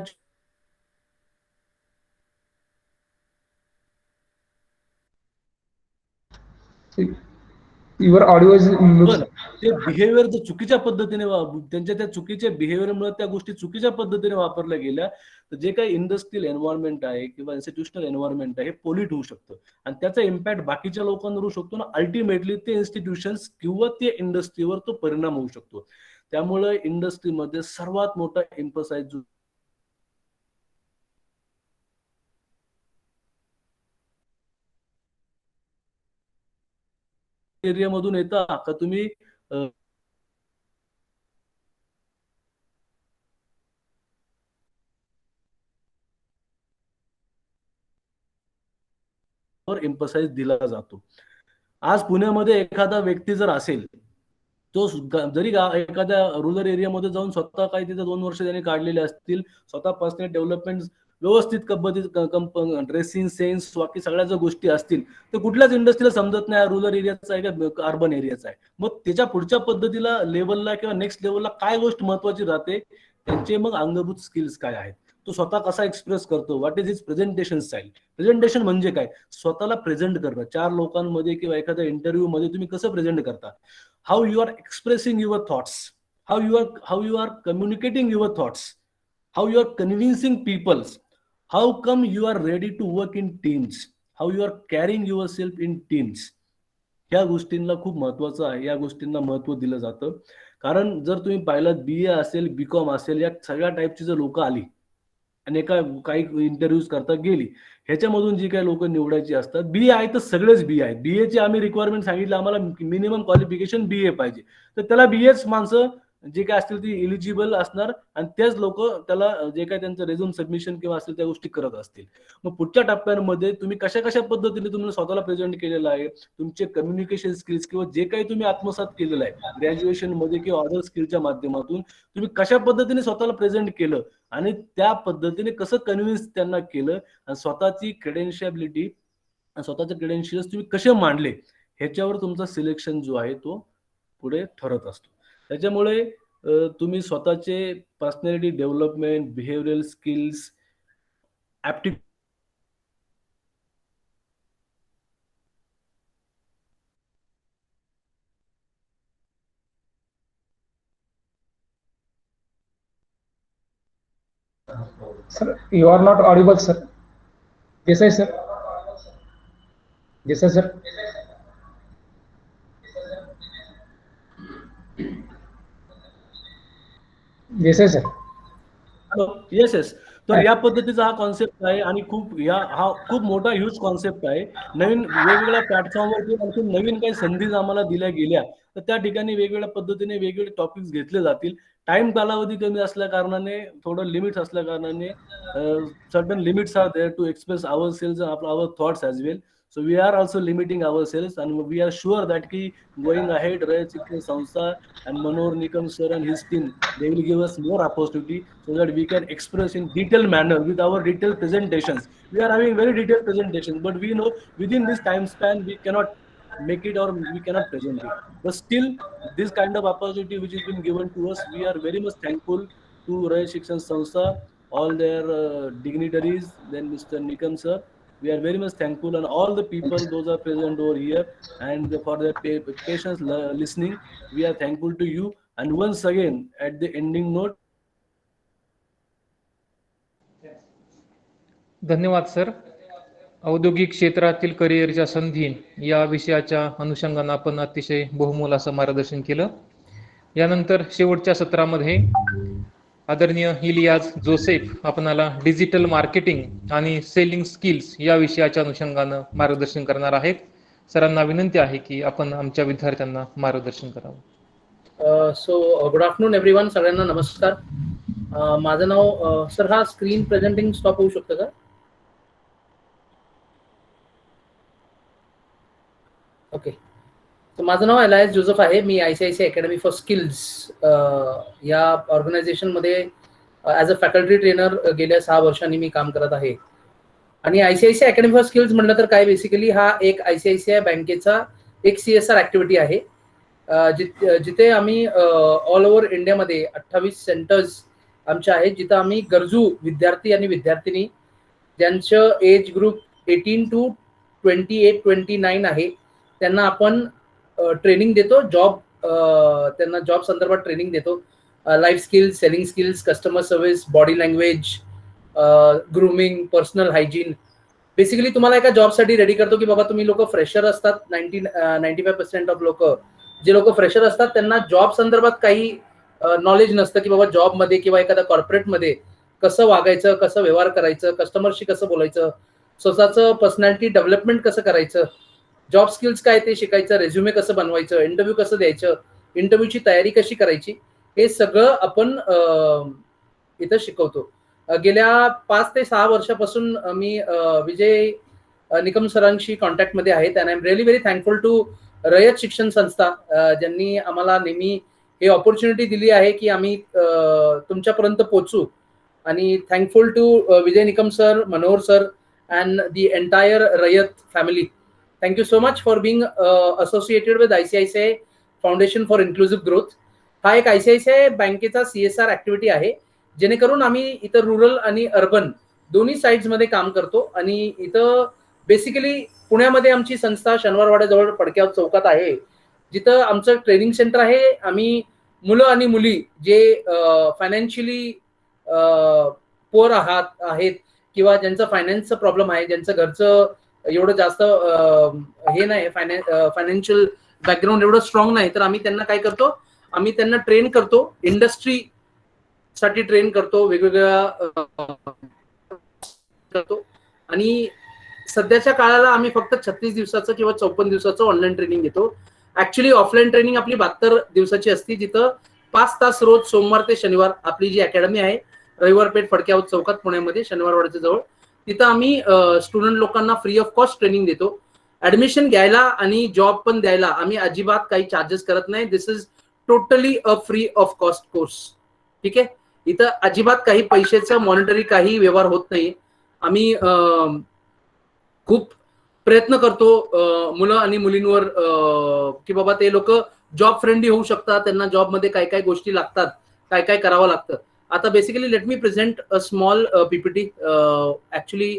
Your audio is looks. ते बिहेवियर जर चुकीच्या पद्धतीने त्यांच्या त्या चुकीच्या बिहेवियरमुळे त्या गोष्टी चुकीच्या पद्धतीने वापरल्या गेल्या तर जे काही इंडस्ट्रियल एन्व्हायरमेंट आहे किंवा इन्स्टिट्यूशनल एन्व्हायरमेंट आहे हे पोल्यूट होऊ शकतं आणि त्याचा इम्पॅक्ट बाकीच्या लोकांवर होऊ शकतो ना. अल्टिमेटली ते इन्स्टिट्यूशन्स किंवा ते इंडस्ट्रीवर तो परिणाम होऊ शकतो. त्यामुळे इंडस्ट्रीमध्ये सर्वात मोठा एम्फसाइज जो एरियामधून येता का तुम्ही एम्फसाइज दिला जातो. आज पुण्यामध्ये एखादा व्यक्ती जर असेल, तो जरी एखाद्या रुरल एरियामध्ये जाऊन स्वतः काही तिथे 2 वर्ष त्यांनी काढलेले असतील, स्वतः पर्सनल डेव्हलपमेंट व्यवस्थित ड्रेसिंग सेन्स बाकी सगळ्या ज्या गोष्टी असतील तर कुठल्याच इंडस्ट्रीला समजत नाही रुरल एरियाचा आहे का अर्बन एरियाचा आहे. मग त्याच्या पुढच्या पद्धतीला लेवलला किंवा नेक्स्ट लेवलला काय गोष्ट महत्वाची राहते, त्यांचे मग अंगभूत स्किल्स काय आहेत, तो स्वतः कसा एक्सप्रेस करतो, what is his presentation style. Presentation म्हणजे काय, स्वतःला प्रेझेंट करणं. 4 लोकांमध्ये किंवा एखाद्या इंटरव्ह्यू मध्ये तुम्ही कसं प्रेझेंट करता, how you are expressing your thoughts, how you are communicating your thoughts, how you are convincing peoples, how come you are ready to work in teams, how you are carrying yourself in teams. ह्या गोष्टींना खूप महत्वाचं आहे, या गोष्टींना महत्व दिलं जातं. कारण जर तुम्ही पाहिलं BA असेल, BCom असेल, या सगळ्या टाईपची जर लोक आली आणि काही इंटरव्ह्यूज करता गेली, ह्याच्यामधून जी काही लोक निवडायची असतात, BA आहे तर सगळेच BA आहेत. BA ची आम्ही रिक्वायरमेंट सांगितलं, आम्हाला मिनिमम क्वालिफिकेशन BA पाहिजे, तर त्याला BAच माणसं जे काय असतील ती इलिजिबल असणार आणि तेच लोक त्याला जे काय त्यांचं रेझ्यूम सबमिशन किंवा असतील त्या गोष्टी करत असतील. मग पुढच्या टप्प्यांमध्ये तुम्ही कशा कशा पद्धतीने तुम्ही स्वतःला प्रेझेंट केलेलं आहे, तुमचे कम्युनिकेशन स्किल्स किंवा जे काही तुम्ही आत्मसात केलेलं आहे ग्रॅज्युएशन मध्ये किंवा अदर स्किलच्या माध्यमातून तुम्ही कशा पद्धतीने स्वतःला प्रेझेंट केलं आणि त्या पद्धतीने कसं कन्व्हिन्स त्यांना केलं आणि स्वतःची क्रेडेन्शियाबिलिटी स्वतःचे क्रेडेन्शियल्स तुम्ही कसे मांडले ह्याच्यावर तुमचा सिलेक्शन जो आहे तो पुढे ठरत असतो. त्याच्यामुळे तुम्ही स्वतःचे personality development, behavioural skills, aptitude Sir, you are not audible, sir. Desai, sir. Desai, sir. Desai, sir. Hello, yes yes. तर या पद्धतीचा हा कॉन्सेप्ट आहे आणि हा खूप मोठा ह्यूज कॉन्सेप्ट आहे. नवीन वेगवेगळ्या प्लॅटफॉर्मवरती आणखी नवीन काही संधी आम्हाला दिल्या गेल्या तर त्या ठिकाणी वेगवेगळ्या पद्धतीने वेगवेगळे टॉपिक्स घेतले जातील. टाइम कालावधी कमी असल्या कारणाने थोडं लिमिट्स असल्या कारणाने certain limits are there to express ourselves our thoughts as well. So we are also limiting ourselves and we are sure that going ahead, Rayat Shikshan Sanstha and Manohar Nikam sir and his team, they will give us more opportunity so that we can express in detailed manner with our detailed presentations. We are having very detailed presentations, but we know within this time span we cannot make it or we cannot present it. But still, this kind of opportunity which has been given to us, we are very much thankful to Rayat Shikshan Sanstha, all their dignitaries, then Mr. Nikam sir. We are very much thankful and all the people those are present over here and for their patience listening. We are thankful to you and once again at the ending note. धन्यवाद सर. औद्योगिक क्षेत्रातील करिअरच्या संधी या विषयाच्या अनुषंगाने आपण अतिशय बहुमोल असं मार्गदर्शन केलं. यानंतर शेवटच्या सत्रामध्ये आदरणीय इलियास जोसेफ आपणाला डिजिटल मार्केटिंग आणि सेलिंग स्किल्स या विषयाच्या अनुषंगानं मार्गदर्शन करणार आहेत. सरांना विनंती आहे की आपण आमच्या विद्यार्थ्यांना मार्गदर्शन करावं. So good afternoon everyone. सगळ्यांना नमस्कार. माझं नाव सर, हा स्क्रीन प्रेझेंटिंग स्टॉप होऊ शकतं का? ओके. तर माझं नाव इलियास जोसेफ आहे. मी ICICI अकॅडमी फॉर स्किल्स या ऑर्गनायझेशनमध्ये ॲज अ फॅकल्टी ट्रेनर गेल्या 6 वर्षांनी मी काम करत आहे. आणि ICICI अकॅडमी फॉर स्किल्स म्हटलं तर काय, बेसिकली हा एक ICICI बँकेचा एक CSR ॲक्टिव्हिटी आहे. जिथे आम्ही ऑल ओव्हर इंडियामध्ये 28 सेंटर्स आमचे आहेत, जिथं आम्ही गरजू विद्यार्थी आणि विद्यार्थिनी ज्यांचं एज ग्रुप 18 to 28-29 आहे त्यांना आपण ट्रेनिंग देतो. त्यांना जॉब संदर्भात ट्रेनिंग देतो. Life skills, selling skills, customer service, body language, grooming, personal hygiene. Basically तुम्हाला एका जॉबसाठी रेडी करतो की बाबा तुम्ही लोक फ्रेशर असतात. 95% ऑफ लोक जे लोक फ्रेशर असतात त्यांना जॉब संदर्भात काही नॉलेज नसतं की बाबा जॉबमध्ये किंवा एखाद्या कॉर्पोरेटमध्ये कसं वागायचं, कसं व्यवहार करायचं, कस्टमरशी कसं बोलायचं, स्वतःचं पर्सनॅलिटी डेव्हलपमेंट कसं करायचं, जॉब स्किल्स काय ते शिकायचं, रेझ्युमे कसं बनवायचं, इंटरव्ह्यू कसं द्यायचं, इंटरव्ह्यूची तयारी कशी करायची, हे सगळं आपण इथं शिकवतो. गेल्या 5 ते 6 वर्षापासून मी विजय निकम सरांशी कॉन्टॅक्टमध्ये आहे. And I am really very thankful to Rayat Shikshan Sanstha ज्यांनी आम्हाला नेहमी हे ऑपॉर्च्युनिटी दिली आहे की आम्ही तुमच्यापर्यंत पोहोचू. आणि thankful to Vijay Nikam sir, Manohar sir and the entire Rayat family. Thank you so much for being associated with ICICI Foundation for Inclusive Growth. हा एक ICICI बँकेचा CSR ॲक्टिव्हिटी आहे जेणेकरून आम्ही इथं रुरल आणि अर्बन दोन्ही साईड्समध्ये काम करतो. आणि इथं बेसिकली पुण्यामध्ये आमची संस्था शनिवारवाड्याजवळ पडक्या चौकात आहे, जिथं आमचं ट्रेनिंग सेंटर आहे. आम्ही मुलं आणि मुली जे फायनान्शियली पुअर आहेत किंवा ज्यांचं फायनान्सचा प्रॉब्लेम आहे, ज्यांचं घरचं एवढं जास्त हे नाही, फायनान्शियल बॅकग्राऊंड एवढं स्ट्रॉंग नाही, तर आम्ही त्यांना काय करतो, आम्ही त्यांना ट्रेन करतो, इंडस्ट्री साठी ट्रेन करतो, वेगवेगळ्या करतो. आणि सध्याच्या काळाला आम्ही फक्त 36 दिवसाचं किंवा 54 दिवसाचं ऑनलाईन ट्रेनिंग घेतो. ऍक्च्युली ऑफलाईन ट्रेनिंग आपली 72 दिवसाची असते, जिथं 5 तास रोज सोमवार ते शनिवार आपली जी अकॅडमी आहे रविवार पेठ फडके हाऊस चौकात पुण्यामध्ये शनिवारवाड्याच्या जवळ, तिथं आम्ही स्टुडंट लोकांना फ्री ऑफ कॉस्ट ट्रेनिंग देतो. ऍडमिशन घ्यायला आणि जॉब पण द्यायला आम्ही अजिबात काही चार्जेस करत नाही. This is totally a free of cost course. ठीक आहे, इथं अजिबात काही पैशाचं मॉनिटरी काही व्यवहार होत नाही. आम्ही खूप प्रयत्न करतो मुलं आणि मुलींवर की बाबा ते लोक जॉब फ्रेंडली होऊ शकतात, त्यांना जॉबमध्ये काय काय गोष्टी लागतात, काय काय करावं लागतं. आता basically let me present a small PPT. Actually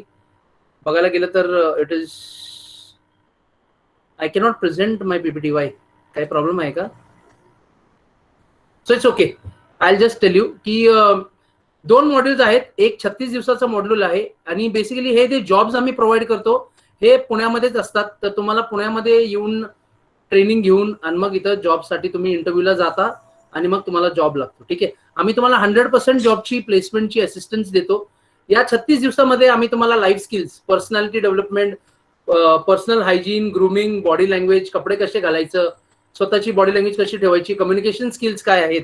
बघायला गेलं तर it is I cannot present my PPT. Why, काही प्रॉब्लेम आहे का? So it's okay, I just tell you की 2 मॉड्यूल्स आहेत. एक 36 दिवसाचं मॉड्यूल आहे आणि बेसिकली हे जे जॉब्स आम्ही प्रोव्हाइड करतो हे पुण्यामध्येच असतात. तर तुम्हाला पुण्यामध्ये येऊन ट्रेनिंग घेऊन आणि मग इथं जॉबसाठी तुम्ही इंटरव्ह्यूला जाता आणि मग तुम्हाला जॉब लागतो. ठीक आहे, आम्ही तुम्हाला 100% जॉबची प्लेसमेंटची असिस्टन्स देतो. या 36 दिवसामध्ये आम्ही तुम्हाला life skills, personality development, personal hygiene, grooming, body language, कपडे कसे घालायचं, स्वतःची बॉडी लँग्वेज कशी ठेवायची, कम्युनिकेशन स्किल्स काय आहेत,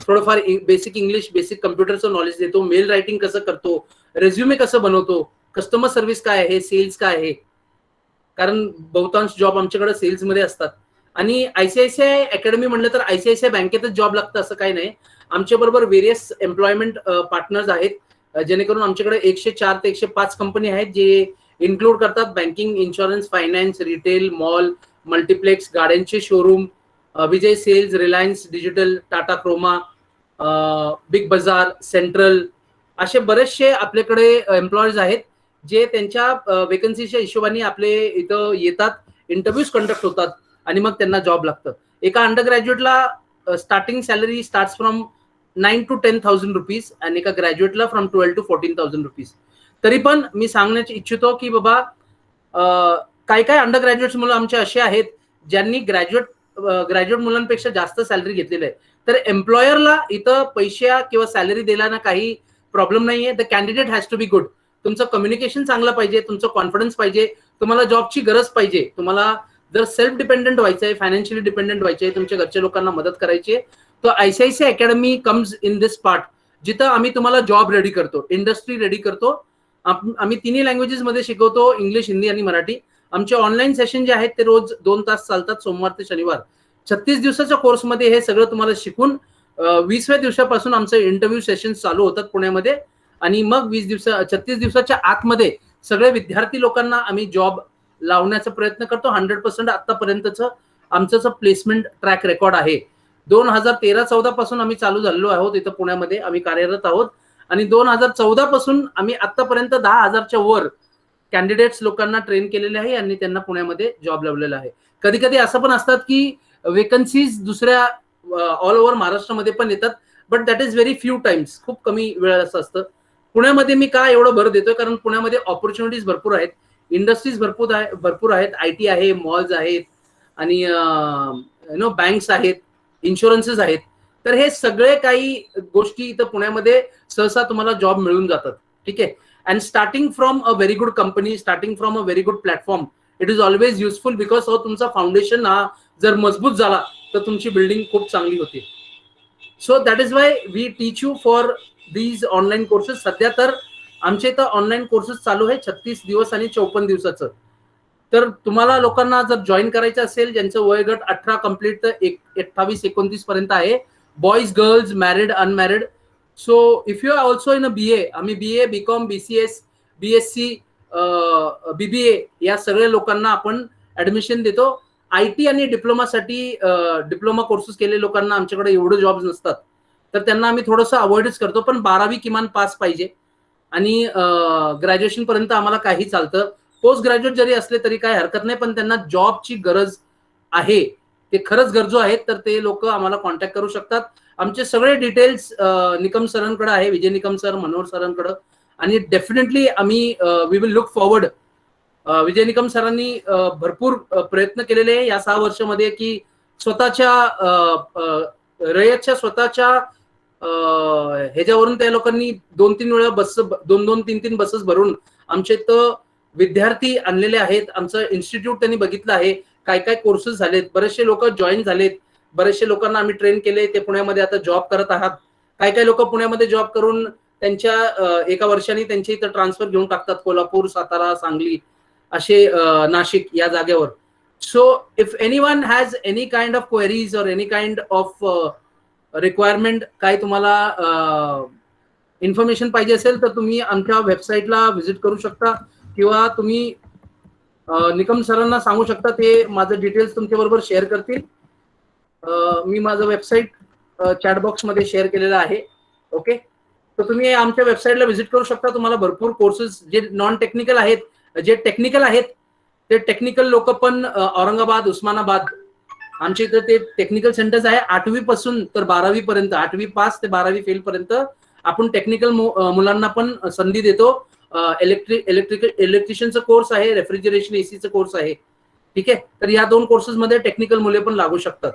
थोडंफार बेसिक इंग्लिश, बेसिक कम्प्युटरचं नॉलेज देतो, मेल रायटिंग कसं करतो, रेझ्युमे कसं बनवतो, कस्टमर सर्व्हिस काय आहे, सेल्स काय आहे, कारण बहुतांश जॉब आमच्याकडे सेल्समध्ये असतात. आणि आयसीआयसीआय अकॅडमी म्हणलं तर आयसीआयसीआय बँकेतच जॉब लागतं असं काही नाही. आमच्या बरोबर व्हेरियस एम्प्लॉयमेंट पार्टनर्स आहेत, जेणेकरून आमच्याकडे 104 ते 105 कंपनी आहेत जे इन्क्लूड करतात banking, insurance, finance, retail, mall, multiplex, गाड्यांचे showroom, Vijay Sales, Reliance Digital, Tata Croma, Big Bazaar, Central, असे बरेचसे आपल्याकडे एम्प्लॉईज आहेत जे त्यांच्या वेकन्सीच्या हिशोबाने आपले इथं येतात, इंटरव्ह्यूज कंडक्ट होतात आणि मग त्यांना जॉब लागतं. एका अंडर ग्रॅज्युएटला starting salary starts from 9 to 10,000 rupees आणि एका ग्रॅज्युएटला फ्रॉम 12 to 14,000 रुपीज. तरी पण मी सांगण्याची इच्छितो की बाबा काय काय अंडर ग्रॅज्युएट्स मुलं आमचे असे आहेत ज्यांनी ग्रॅज्युएट मुलांपेक्षा जास्त सॅलरी घेतलेली आहे. तर एम्प्लॉयरला इथं पैसे किंवा सॅलरी द्यायला काही प्रॉब्लेम नाहीये. The candidate has to be good. तुमचं कम्युनिकेशन चांगलं पाहिजे, तुमचं कॉन्फिडन्स पाहिजे, तुम्हाला जॉबची गरज पाहिजे, तुम्हाला जर सेल्फ डिपेंडंट व्हायचं आहे, फायनान्शियली डिपेंडंट व्हायचे आहे, तुमच्या घरच्या लोकांना मदत करायची आहे, तर ICICI academy comes in this part, जिथं आम्ही तुम्हाला जॉब रेडी करतो, इंडस्ट्री रेडी करतो. आम्ही 3 लँग्वेजेस मध्ये शिकवतो, इंग्लिश, हिंदी आणि मराठी. आमचे ऑनलाईन सेशन जे आहेत ते रोज 2 तास चालतात, सोमवार ते शनिवार. 36 दिवसाच्या कोर्समध्ये हे सगळं तुम्हाला शिकून 20व्या दिवसापासून आमचं इंटरव्ह्यू सेशन चालू होतात पुण्यामध्ये आणि मग 36 दिवसाच्या आतमध्ये सगळे विद्यार्थी लोकांना आम्ही जॉब लावण्याचा प्रयत्न करतो. 100% आतापर्यंतचं आमचं प्लेसमेंट ट्रॅक रेकॉर्ड आहे. 2013-14 पासून आम्ही चालू झालेलो आहोत इथं पुण्यामध्ये, आम्ही कार्यरत आहोत आणि 2014 पासून आम्ही आतापर्यंत 10,000च्या वर कॅन्डिडेट्स लोकांना ट्रेन केलेले आहे आणि त्यांना पुण्यामध्ये जॉब लावलेला आहे. कधी कधी असं पण असतात की वेकन्सीज दुसऱ्या ऑल ओव्हर महाराष्ट्रामध्ये पण येतात, but that is very few times, खूप कमी वेळा असं असतं. पुण्यामध्ये मी का एवढं भर देतोय, कारण पुण्यामध्ये ऑपॉर्च्युनिटीज भरपूर आहेत, इंडस्ट्रीज भरपूर आहेत, आयटी आहे, मॉल्स आहेत आणि बँक्स आहेत, इन्शुरन्सेस आहेत. तर हे सगळे काही गोष्टी इथं पुण्यामध्ये सहसा तुम्हाला जॉब मिळून जातात. ठीक आहे, and starting from a very good company, starting from a very good platform, it is always useful because तुमचा फाउंडेशन हा जर मजबूत झाला तर तुमची बिल्डिंग खूप चांगली होते. So that is why we teach you for these online courses. सध्या तर आमच्या इथं ऑनलाईन कोर्सेस चालू आहे 36 दिवस आणि 54 दिवसाचं. तर तुम्हाला लोकांना जर जॉईन करायचं असेल, ज्यांचं वयगट 18 कम्प्लीट तर 28-29 पर्यंत आहे, boys, girls, married, unmarried. So if you are also in a BA, आम्ही BA, BCom, BCS, BSc, BBA या सगळ्या लोकांना आपण ऍडमिशन देतो. IT आणि डिप्लोमासाठी डिप्लोमा कोर्सेस केलेल्या लोकांना आमच्याकडे एवढे जॉब्स नसतात, तर त्यांना आम्ही थोडंसं अवॉइडच करतो. पण 12वी किमान पास पाहिजे आणि ग्रॅज्युएशन पर्यंत आम्हाला काही चालतं. पोस्ट ग्रॅज्युएट जरी असले तरी काही हरकत नाही, पण त्यांना जॉबची गरज आहे, ते खरंच गरजू आहेत, तर ते लोक आम्हाला कॉन्टॅक्ट करू शकतात. आमचे सगळे डिटेल्स निकम सरांकडे आहे, विजय निकम सर, मनोहर सरांकडे. आणि डेफिनेटली आम्ही वी विल लुक फॉरवर्ड. विजय निकम सरांनी भरपूर प्रयत्न केलेले आहे या 6 वर्षामध्ये की स्वतःच्या रयतच्या स्वतःच्या ह्याच्यावरून त्या लोकांनी 2-3 वेळा बस 2-3 बसेस भरून आमचे तर विद्यार्थी आणलेले आहेत. आमचं इन्स्टिट्यूट त्यांनी बघितलं आहे, काय काय कोर्सेस झालेत, बरेचसे लोक जॉईन झालेत, बरेचसे लोकांना आम्ही ट्रेन केले, ते पुण्यामध्ये आता जॉब करत आहात. काही लोक पुण्यामध्ये जॉब करून त्यांच्या एका वर्षाने त्यांच्या इथं ट्रान्सफर घेऊन टाकतात, कोल्हापूर, सातारा, सांगली असे, नाशिक या जागेवर. So if anyone has any kind of queries और एनी काइंड ऑफ रिक्वायरमेंट, काय तुम्हाला इन्फॉर्मेशन पाहिजे असेल तर तुम्ही आमच्या वेबसाईटला व्हिजिट करू शकता, किंवा तुम्ही निकम सरांना सांगू शकता, ते माझं डिटेल्स तुमच्या बरोबर शेअर करतील. मी माझं वेबसाईट चॅट बॉक्स मध्ये शेअर केलेलं आहे. ओके, तर तुम्ही आमच्या वेबसाईटला व्हिजिट करू शकता. तुम्हाला भरपूर कोर्सेस जे नॉन टेक्निकल आहेत, जे टेक्निकल आहेत ते टेक्निकल लोक पण औरंगाबाद, उस्मानाबाद आमच्या इथं ते टेक्निकल सेंटर्स आहे. 8वी पासून तर 12वी पर्यंत, 8वी पास ते 12वी फेल पर्यंत आपण टेक्निकल मुलांना पण संधी देतो. इलेक्ट्रिशियनचा कोर्स आहे, रेफ्रिजरेशन एसीचा कोर्स आहे. ठीक आहे, तर या 2 कोर्सेसमध्ये टेक्निकल मुले पण लागू शकतात.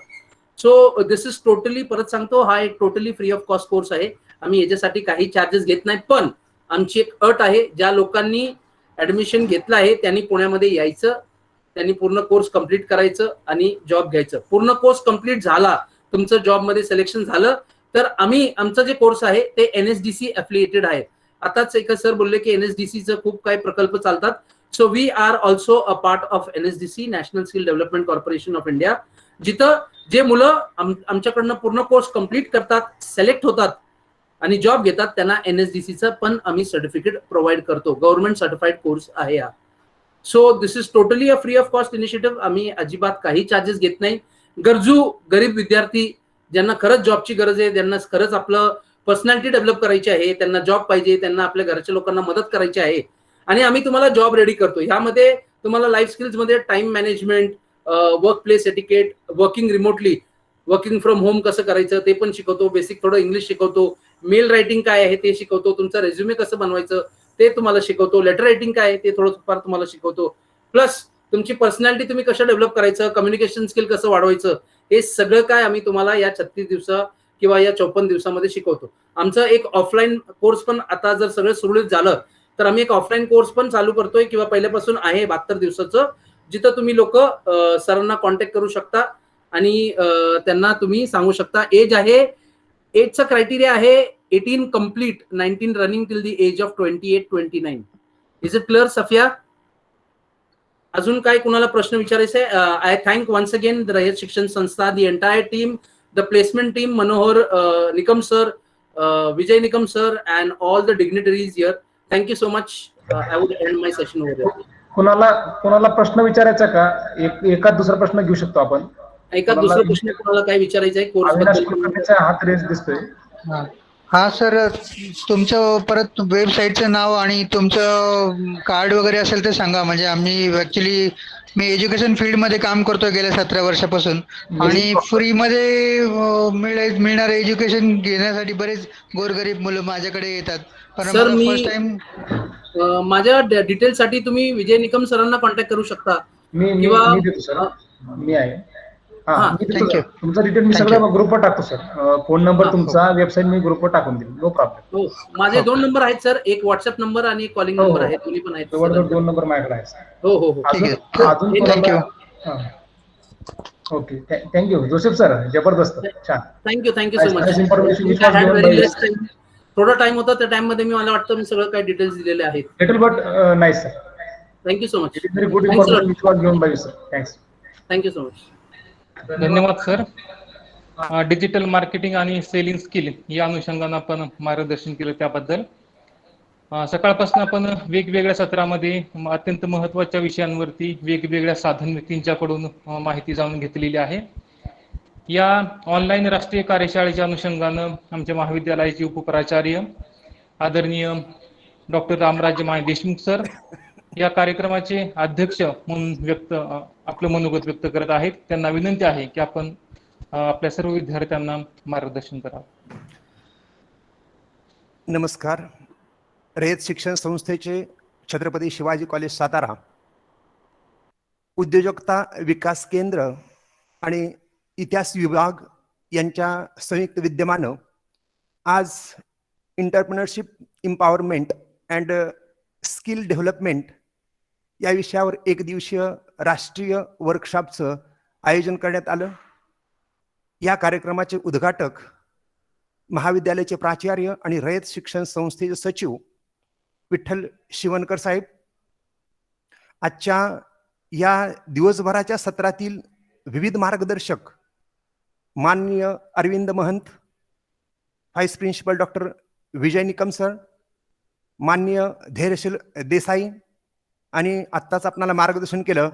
सो दिस इज टोटली, परत सांगतो, हा एक totally free of cost course आहे. आम्ही याच्यासाठी काही चार्जेस घेत नाही. पण आमची एक अट आहे, ज्या लोकांनी ऍडमिशन घेतलं आहे त्यांनी पुण्यामध्ये यायचं, त्यांनी पूर्ण कोर्स कम्प्लीट करायचं आणि जॉब घ्यायचं. पूर्ण कोर्स कम्प्लीट झाला, तुमचं जॉबमध्ये सिलेक्शन झालं, तर आमचं जे कोर्स आहे ते NSDC अफिलिएटेड आहे. आताच एका सर बोलले की NSDCचं खूप काही प्रकल्प चालतात. So we are also a part of NSDC, national skill development corporation of India, जिथं जे मुलं आमच्याकडनं पूर्ण कोर्स कम्प्लीट करतात, सिलेक्ट होतात आणि जॉब घेतात, त्यांना NSDCचं पण आम्ही सर्टिफिकेट प्रोव्हाइड करतो. गव्हर्नमेंट सर्टिफाईड कोर्स आहे हा. So this is totally a free of cost initiative. आम्ही अजिबात काही चार्जेस घेत नाही. गरीब विद्यार्थी ज्यांना खरंच जॉबची गरज आहे, ज्यांना खरंच आपलं पर्सनॅलिटी डेव्हलप करायची आहे, त्यांना जॉब पाहिजे, त्यांना आपल्या घरच्या लोकांना मदत करायची आहे, आणि आम्ही तुम्हाला जॉब रेडी करतो. ह्यामध्ये तुम्हाला लाईफ स्किल्स मध्ये time management, work place etiquette, working remotely, working from home कसं करायचं ते पण शिकवतो. बेसिक थोडं इंग्लिश शिकवतो. मेल रायटिंग काय आहे ते शिकवतो. तुमचा रेझ्युमे कसं बनवायचं ते तुम्हाला शिकवतो. लेटर रायटिंग काय आहे ते थोडंफार तुम्हाला शिकवतो. प्लस तुमची पर्सनॅलिटी तुम्ही कसं डेव्हलप करायचं, कम्युनिकेशन स्किल कसं वाढवायचं, हे सगळं काय आम्ही तुम्हाला या 36 दिवसा किंवा या 54 दिवसामध्ये शिकवतो. आमचं एक ऑफलाईन कोर्स पण, आता जर सगळं सुरळीत झालं तर आम्ही एक ऑफलाईन कोर्स पण चालू करतोय, किंवा पहिल्यापासून आहे 72 दिवसाचं, जिथं तुम्ही लोक सरांना कॉन्टॅक्ट करू शकता आणि त्यांना तुम्ही सांगू शकता. एजचा क्रायटेरिया आहे 18 complete, 19 running till the age of 28-29. Is it clear Safia? अजून काय कुणाला प्रश्न विचारायचा आहे? I thank once again the Rayat Shikshan Sanstha, the entire team, the placement team, Manohar Nikam sir, Vijay Nikam sir, and all the dignitaries here. Thank you so much. I would end my session over there. कुणाला प्रश्न विचारायचा का? एका दुसरा प्रश्न घेऊ शकतो आपण. एका दुसरा प्रश्न कुणाला काय विचारायचा आहे कोर्स अविनाश बद्दल? कुलकर्णीचा हात रेस दिसतोय. हा सर, तुमचं परत वेबसाईटचं नाव आणि तुमचं कार्ड वगैरे असेल ते सांगा. म्हणजे आम्ही ऍक्च्युली मी एज्युकेशन फील्डमध्ये काम करतोय गेल्या 17 वर्षापासून, आणि फ्रीमध्ये मिळणारं एज्युकेशन घेण्यासाठी बरेच गोरगरीब मुलं माझ्याकडे येतात. पण सर, मला मी फर्स्ट टाइम माझ्या डिटेल्ससाठी तुम्ही विजय निकम सरांना कॉन्टॅक्ट करू शकता. मी देतो सर, मी आहे. मी देतो थँक्यू. सर. तुमचा डिटेल मी सगळं ग्रुपवर टाकतो सर. फोन नंबर तुमचा, वेबसाईट मी ग्रुपवर टाकून देईल. No problem. हो, माझे 2 नंबर आहेत सर, एक व्हॉट्सअप नंबर आणि एक कॉलिंग नंबर आहे, दोन्ही पण आहेत. जवळजवळ 2 नंबर माझ्याकडे आहे. हो हो हो. ठीक आहे. अजून thank you. Okay, thank you Joseph sir, जबरदस्त, छान. Thank you so much. इन्फॉर्मेशन थोडा टाइम होता, त्या टाइम मध्ये मला वाटतं मी सगळं काही डिटेल्स दिलेले आहेत. Little but nice sir. Thank you so much. Very good information which was given by you sir. Thanks. Thank you so much. धन्यवाद सर. डिजिटल मार्केटिंग आणि सेलिंग स्किल या अनुषंगाने आपण मार्गदर्शन केलं त्याबद्दल. सकाळपासून आपण वेगवेगळ्या सत्रामध्ये अत्यंत महत्त्वाच्या विषयांवरती वेगवेगळ्या साधन व्यक्तींच्याकडून माहिती जाणून घेतलेली आहे. या ऑनलाईन राष्ट्रीय कार्यशाळेच्या अनुषंगानं आमच्या महाविद्यालयाचे उपप्राचार्य आदरणीय डॉक्टर रामराजे माने देशमुख सर या कार्यक्रमाचे अध्यक्ष म्हणून आपलं मनोगत व्यक्त करत आहेत. त्यांना विनंती आहे की आपण आपल्या सर्व विद्यार्थ्यांना मार्गदर्शन करावं. नमस्कार. रयत शिक्षण संस्थेचे छत्रपती शिवाजी कॉलेज सातारा, उद्योजकता विकास केंद्र आणि इतिहास विभाग यांच्या संयुक्त विद्यमानं आज entrepreneurship empowerment and skill development या विषयावर 1 दिवसीय राष्ट्रीय वर्कशॉपचं आयोजन करण्यात आलं. या कार्यक्रमाचे उद्घाटक महाविद्यालयाचे प्राचार्य आणि रयत शिक्षण संस्थेचे सचिव विठ्ठल शिवणकर साहेब, आजच्या या दिवसभराच्या सत्रातील विविध मार्गदर्शक माननीय अरविंद महंत, व्हाईस प्रिन्सिपल डॉक्टर विजय निकम सर, माननीय धैर्यशील देसाई आणि आत्ताच आपणाला मार्गदर्शन केलं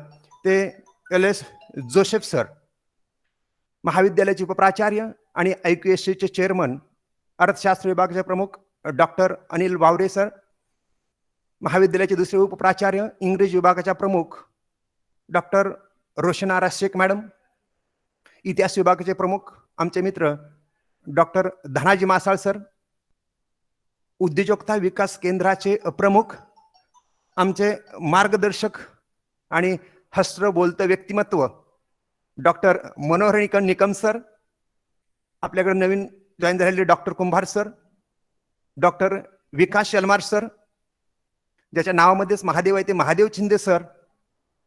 ते LS जोसेफ सर, महाविद्यालयाचे उपप्राचार्य आणि IQSCचे चेअरमन अर्थशास्त्र विभागाचे प्रमुख डॉक्टर अनिल वावरे सर, महाविद्यालयाचे दुसरे उपप्राचार्य इंग्रजी विभागाच्या प्रमुख डॉक्टर रोशनारा शेख मॅडम, इतिहास विभागाचे प्रमुख आमचे मित्र डॉक्टर धनाजी मासाळ सर, उद्योजकता विकास केंद्राचे प्रमुख आमचे मार्गदर्शक आणि हस्त्र बोलतं व्यक्तिमत्व डॉक्टर मनोहर निकम सर, आपल्याकडे नवीन जॉईन झालेले डॉक्टर कुंभार सर, डॉक्टर विकास शलमार सर, ज्याच्या नावामध्येच महादेव आहे ते महादेव शिंदे सर,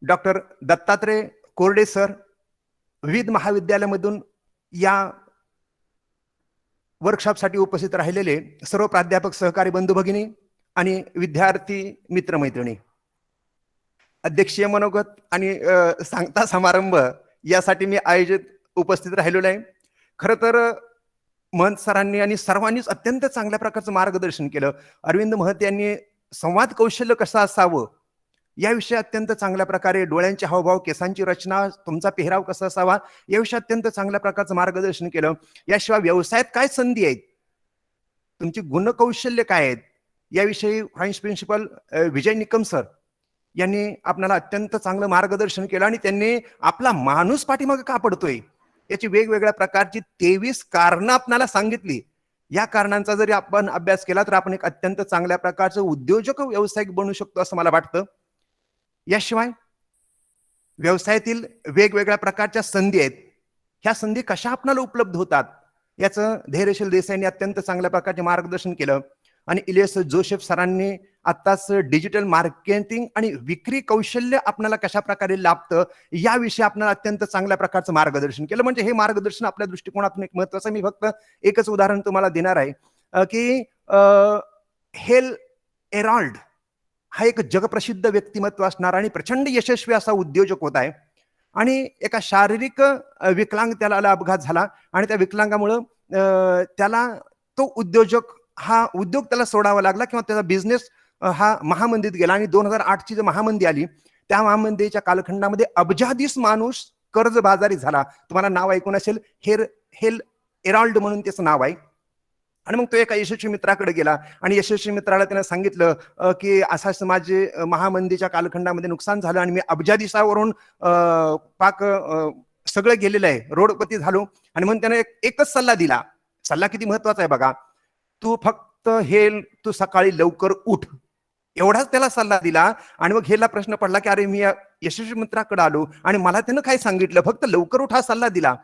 डॉक्टर दत्तात्रय कोरडे सर, विविध महाविद्यालयामधून या वर्कशॉपसाठी उपस्थित राहिलेले सर्व प्राध्यापक, सहकारी बंधू भगिनी आणि विद्यार्थी मित्रमैत्रिणी, अध्यक्षीय मनोगत आणि सांगता समारंभ यासाठी मी आयोजित उपस्थित राहिलेलो आहे. खरं तर महंत सरांनी आणि सर्वांनीच अत्यंत चांगल्या प्रकारचं मार्गदर्शन केलं. अरविंद महंत यांनी संवाद कौशल्य कसं असावं याविषयी अत्यंत चांगल्या प्रकारे, डोळ्यांचे हावभाव, केसांची रचना, तुमचा पेहराव कसा असावा याविषयी अत्यंत चांगल्या प्रकारचं मार्गदर्शन केलं. याशिवाय व्यवसायात काय संधी आहेत, तुमची गुणकौशल्य काय आहेत याविषयी व्हाईस प्रिन्सिपल विजय निकम सर यांनी आपल्याला अत्यंत चांगलं मार्गदर्शन केलं आणि त्यांनी आपला माणूस पाठीमागे का पडतोय याची वेगवेगळ्या प्रकारची 23 कारणं आपल्याला सांगितली. या कारणांचा जरी आपण अभ्यास केला तर आपण एक अत्यंत चांगल्या प्रकारचं उद्योजक व्यावसायिक बनू शकतो असं मला वाटतं. याशिवाय व्यवसायातील वेगवेगळ्या प्रकारच्या संधी आहेत, ह्या संधी कशा आपल्याला उपलब्ध होतात याचं धैर्यशील देसाईंनी अत्यंत चांगल्या प्रकारचे मार्गदर्शन केलं. आणि LS जोसेफ सरांनी आत्ताच डिजिटल मार्केटिंग आणि विक्री कौशल्य आपल्याला कशा प्रकारे लाभतं याविषयी आपल्याला अत्यंत चांगल्या प्रकारचं मार्गदर्शन केलं. म्हणजे हे मार्गदर्शन आपल्या दृष्टिकोनातून एक महत्वाचं, मी फक्त एकच उदाहरण तुम्हाला देणार आहे की हेल एरॉल्ड हा एक जगप्रसिद्ध व्यक्तिमत्व असणार आणि प्रचंड यशस्वी असा उद्योजक होत आहे. आणि एका शारीरिक विकलांग त्याला अपघात झाला आणि त्या विकलांगामुळं त्याला तो हा उद्योग त्याला सोडावा लागला किंवा त्याचा बिझनेस हा महामंदीत गेला. आणि 2008ची जी महामंदी आली त्या महामंदीच्या कालखंडामध्ये अब्जाधीश माणूस कर्जबाजारी झाला. तुम्हाला नाव ऐकून असेल, हेल एरॉल्ड म्हणून त्याचं नाव आहे. आणि मग तो एका यशस्वी मित्राकडे गेला आणि यशस्वी मित्राला त्याने सांगितलं की असं माझे महामंदीच्या कालखंडामध्ये नुकसान झालं आणि मी अब्जाधीशावरून पाक सगळं गेलेलं आहे, रोडपती झालो. आणि म्हणून त्याने एकच सल्ला दिला. सल्ला किती महत्वाचा आहे बघा, तू फक्त तू सकाळी लवकर उठ, एवढाच त्याला सल्ला दिला. आणि मग हेला प्रश्न पडला की अरे मी यशस्वी मित्राकडे आलो आणि मला त्यानं काय सांगितलं, फक्त लवकर उठ हा सल्ला दिला.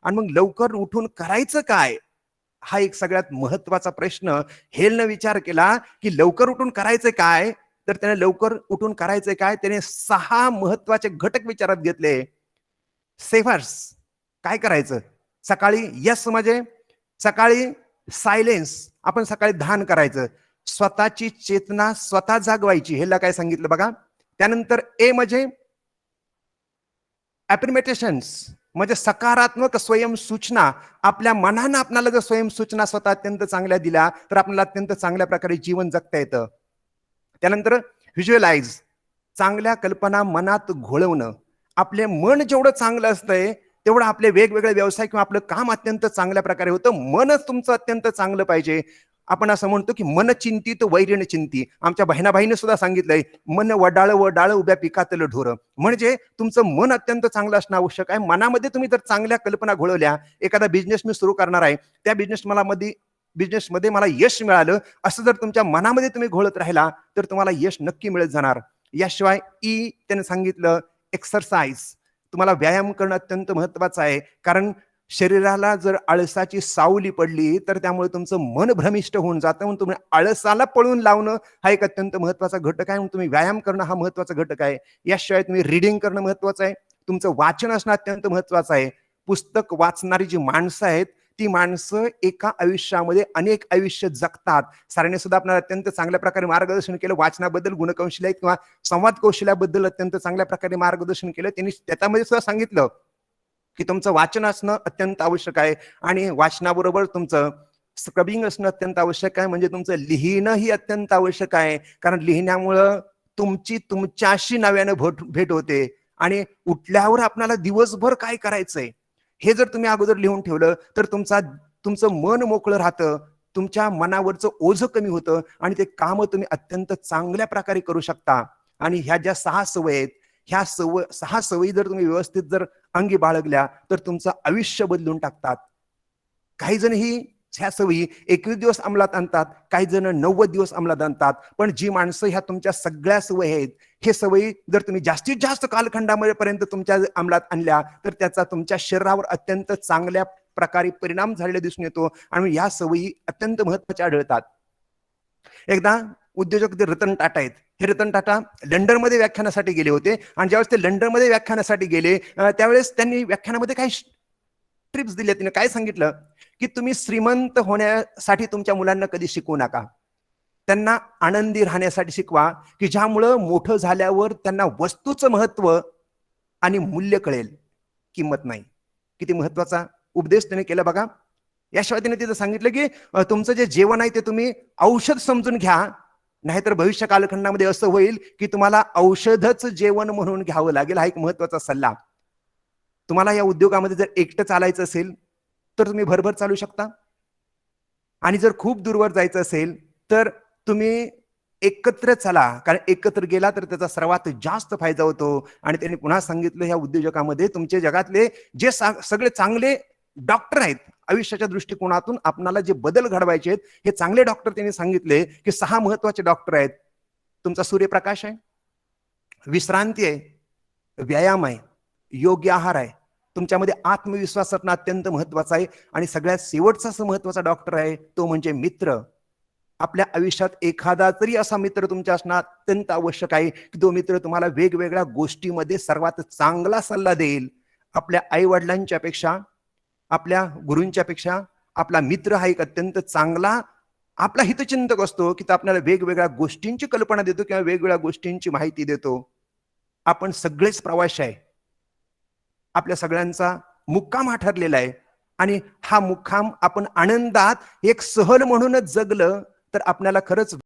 आणि मग लवकर उठून करायचं काय हा एक सगळ्यात महत्वाचा प्रश्न हेलनं विचार केला की लवकर उठून करायचं काय. तर त्याने लवकर उठून करायचं काय, त्याने 6 महत्वाचे घटक विचारात घेतले. सेव्हर्स, काय करायचं सकाळी, यस म्हणजे सकाळी सायलेन्स, आपण सकाळी ध्यान करायचं, स्वतःची चेतना स्वतः जागवायची, हेला काय सांगितलं बघा. त्यानंतर ए म्हणजे ॲफर्मेशन्स, म्हणजे सकारात्मक स्वयंसूचना. आपल्या मनानं आपल्याला जर स्वयंसूचना स्वतः अत्यंत चांगल्या दिल्या तर आपल्याला अत्यंत चांगल्या प्रकारे जीवन जगता येतं. त्यानंतर व्हिज्युअलाइज, चांगल्या कल्पना मनात घोळवणं. आपले मन जेवढं चांगलं असतंय तेवढं आपले वेगवेगळे व्यवसाय किंवा आपलं काम अत्यंत चांगल्या प्रकारे होतं. मनच तुमचं अत्यंत चांगलं पाहिजे. आपण असं म्हणतो की मन चिंती तर वैरण चिंती. आमच्या बहिणाबाईने सुद्धा सांगितलंय, मन वडाळ वडाळ उभ्या पिकातलं ढोर. म्हणजे तुमचं मन अत्यंत चांगलं असणं आवश्यक आहे. मनामध्ये तुम्ही जर चांगल्या कल्पना घोळवल्या, एखादा बिझनेस मी सुरू करणार आहे, त्या बिझनेसमध्ये मला यश मिळालं असं जर तुमच्या मनामध्ये तुम्ही घोळत राहिला तर तुम्हाला यश नक्की मिळत जाणार. याशिवाय त्याने सांगितलं एक्सरसाइज, तुम्हाला व्यायाम करणं अत्यंत महत्वाचं आहे. कारण शरीराला जर आळसाची सावली पडली तर त्यामुळे तुमचं मन भ्रमिष्ट होऊन जातं. म्हणून तुम्ही आळसाला पळून लावणं हा एक अत्यंत महत्वाचा घटक आहे. म्हणून तुम्ही व्यायाम करणं हा महत्वाचा घटक आहे. याशिवाय तुम्ही रीडिंग करणं महत्वाचं आहे. तुमचं वाचन असणं अत्यंत महत्वाचं आहे. पुस्तक वाचणारी जी माणसं आहेत ती माणसं एका आयुष्यामध्ये अनेक आयुष्य जगतात. सरांनी सुद्धा आपल्याला अत्यंत चांगल्या प्रकारे मार्गदर्शन केलं. वाचनाबद्दल, गुणकौशल्य किंवा संवाद कौशल्याबद्दल अत्यंत चांगल्या प्रकारे मार्गदर्शन केलं. त्यांनी त्याच्यामध्ये सुद्धा सांगितलं की तुमचं वाचन असणं अत्यंत आवश्यक आहे आणि वाचनाबरोबर तुमचं स्क्रबिंग असणं अत्यंत आवश्यक आहे. म्हणजे तुमचं लिहिणं ही अत्यंत आवश्यक आहे, कारण लिहिण्यामुळं तुमची तुमच्याशी नव्यानं भेट होते आणि उठल्यावर आपल्याला दिवसभर काय करायचंय हे जर तुम्ही अगोदर लिहून ठेवलं तर तुमचं मन मोकळं राहतं, तुमच्या मनावरचं ओझं कमी होतं आणि ते काम तुम्ही अत्यंत चांगल्या प्रकारे करू शकता. आणि ह्या ज्या 6 सवयी आहेत, ह्या 6 सवयी जर तुम्ही व्यवस्थित जर अंगी बाळगल्या तर तुमचं आयुष्य बदलून टाकतात. काही जण ह्या सवयी 21 दिवस अंमलात आणतात, काही जण 90 दिवस अंमलात आणतात. पण जी माणसं ह्या तुमच्या सगळ्या सवयी आहेत, हे सवयी जर तुम्ही जास्तीत जास्त कालखंडामध्ये पर्यंत तुमच्या अंमलात आणल्या तर त्याचा तुमच्या शरीरावर अत्यंत चांगल्या प्रकारे परिणाम झालेला दिसून येतो आणि या सवयी अत्यंत महत्वाच्या आढळतात. एकदा उद्योजक जे रतन टाटा आहेत, हे रतन टाटा लंडनमध्ये व्याख्यानासाठी गेले होते आणि ज्यावेळेस ते लंडनमध्ये व्याख्यानासाठी गेले त्यावेळेस त्यांनी व्याख्यानामध्ये काही ट्रिप्स दिल्या. तिने काय सांगितलं की तुम्ही श्रीमंत होण्यासाठी तुमच्या मुलांना कधी शिकवू नका, त्यांना आनंदी राहण्यासाठी शिकवा की ज्यामुळं मोठं झाल्यावर त्यांना वस्तूचं महत्व आणि मूल्य कळेल, किंमत नाही. किती महत्वाचा उपदेश त्याने केला बघा. याशिवाय त्याने तिथं सांगितलं की तुमचं जे जेवण आहे ते तुम्ही औषध समजून घ्या, नाहीतर भविष्य कालखंडामध्ये असं होईल की तुम्हाला औषधच जेवण म्हणून घ्यावं लागेल. हा एक महत्वाचा सल्ला. तुम्हाला या उद्योगामध्ये जर एकटं चालायचं असेल तर तुम्ही भरभर चालू शकता आणि जर खूप दूरवर जायचं असेल तर तुम्ही एकत्र चला, कारण एकत्र गेला तर त्याचा सर्वात जास्त फायदा होतो. आणि त्यांनी पुन्हा सांगितलं ह्या उद्योजकामध्ये तुमचे जगातले जे सगळे चांगले डॉक्टर आहेत, आयुष्याच्या दृष्टिकोनातून आपणाला जे बदल घडवायचे आहेत, हे चांगले डॉक्टर त्यांनी सांगितले की 6 महत्वाचे डॉक्टर आहेत. तुमचा सूर्यप्रकाश आहे, विश्रांती आहे, व्यायाम आहे, योग्य आहार आहे, तुमच्यामध्ये आत्मविश्वास असणं अत्यंत महत्वाचा आहे आणि सगळ्यात शेवटचा महत्वाचा डॉक्टर आहे तो म्हणजे मित्र. आपल्या आयुष्यात एखादा तरी असा मित्र तुमच्या असणं अत्यंत आवश्यक आहे की तो मित्र तुम्हाला वेगवेगळ्या गोष्टीमध्ये सर्वात चांगला सल्ला देईल. आपल्या आई वडिलांच्या पेक्षा, आपल्या गुरूंच्या पेक्षा आपला मित्र हा एक अत्यंत चांगला आपला हितचिंतक असतो की तो आपल्याला वेगवेगळ्या गोष्टींची कल्पना देतो किंवा वेगवेगळ्या गोष्टींची माहिती देतो. आपण सगळेच प्रवासी आहे, आपल्या सगळ्यांचा मुक्काम हा ठरलेला आहे आणि हा मुक्काम आपण आनंदात एक सहल म्हणूनच जगलं तर आपल्याला खरंच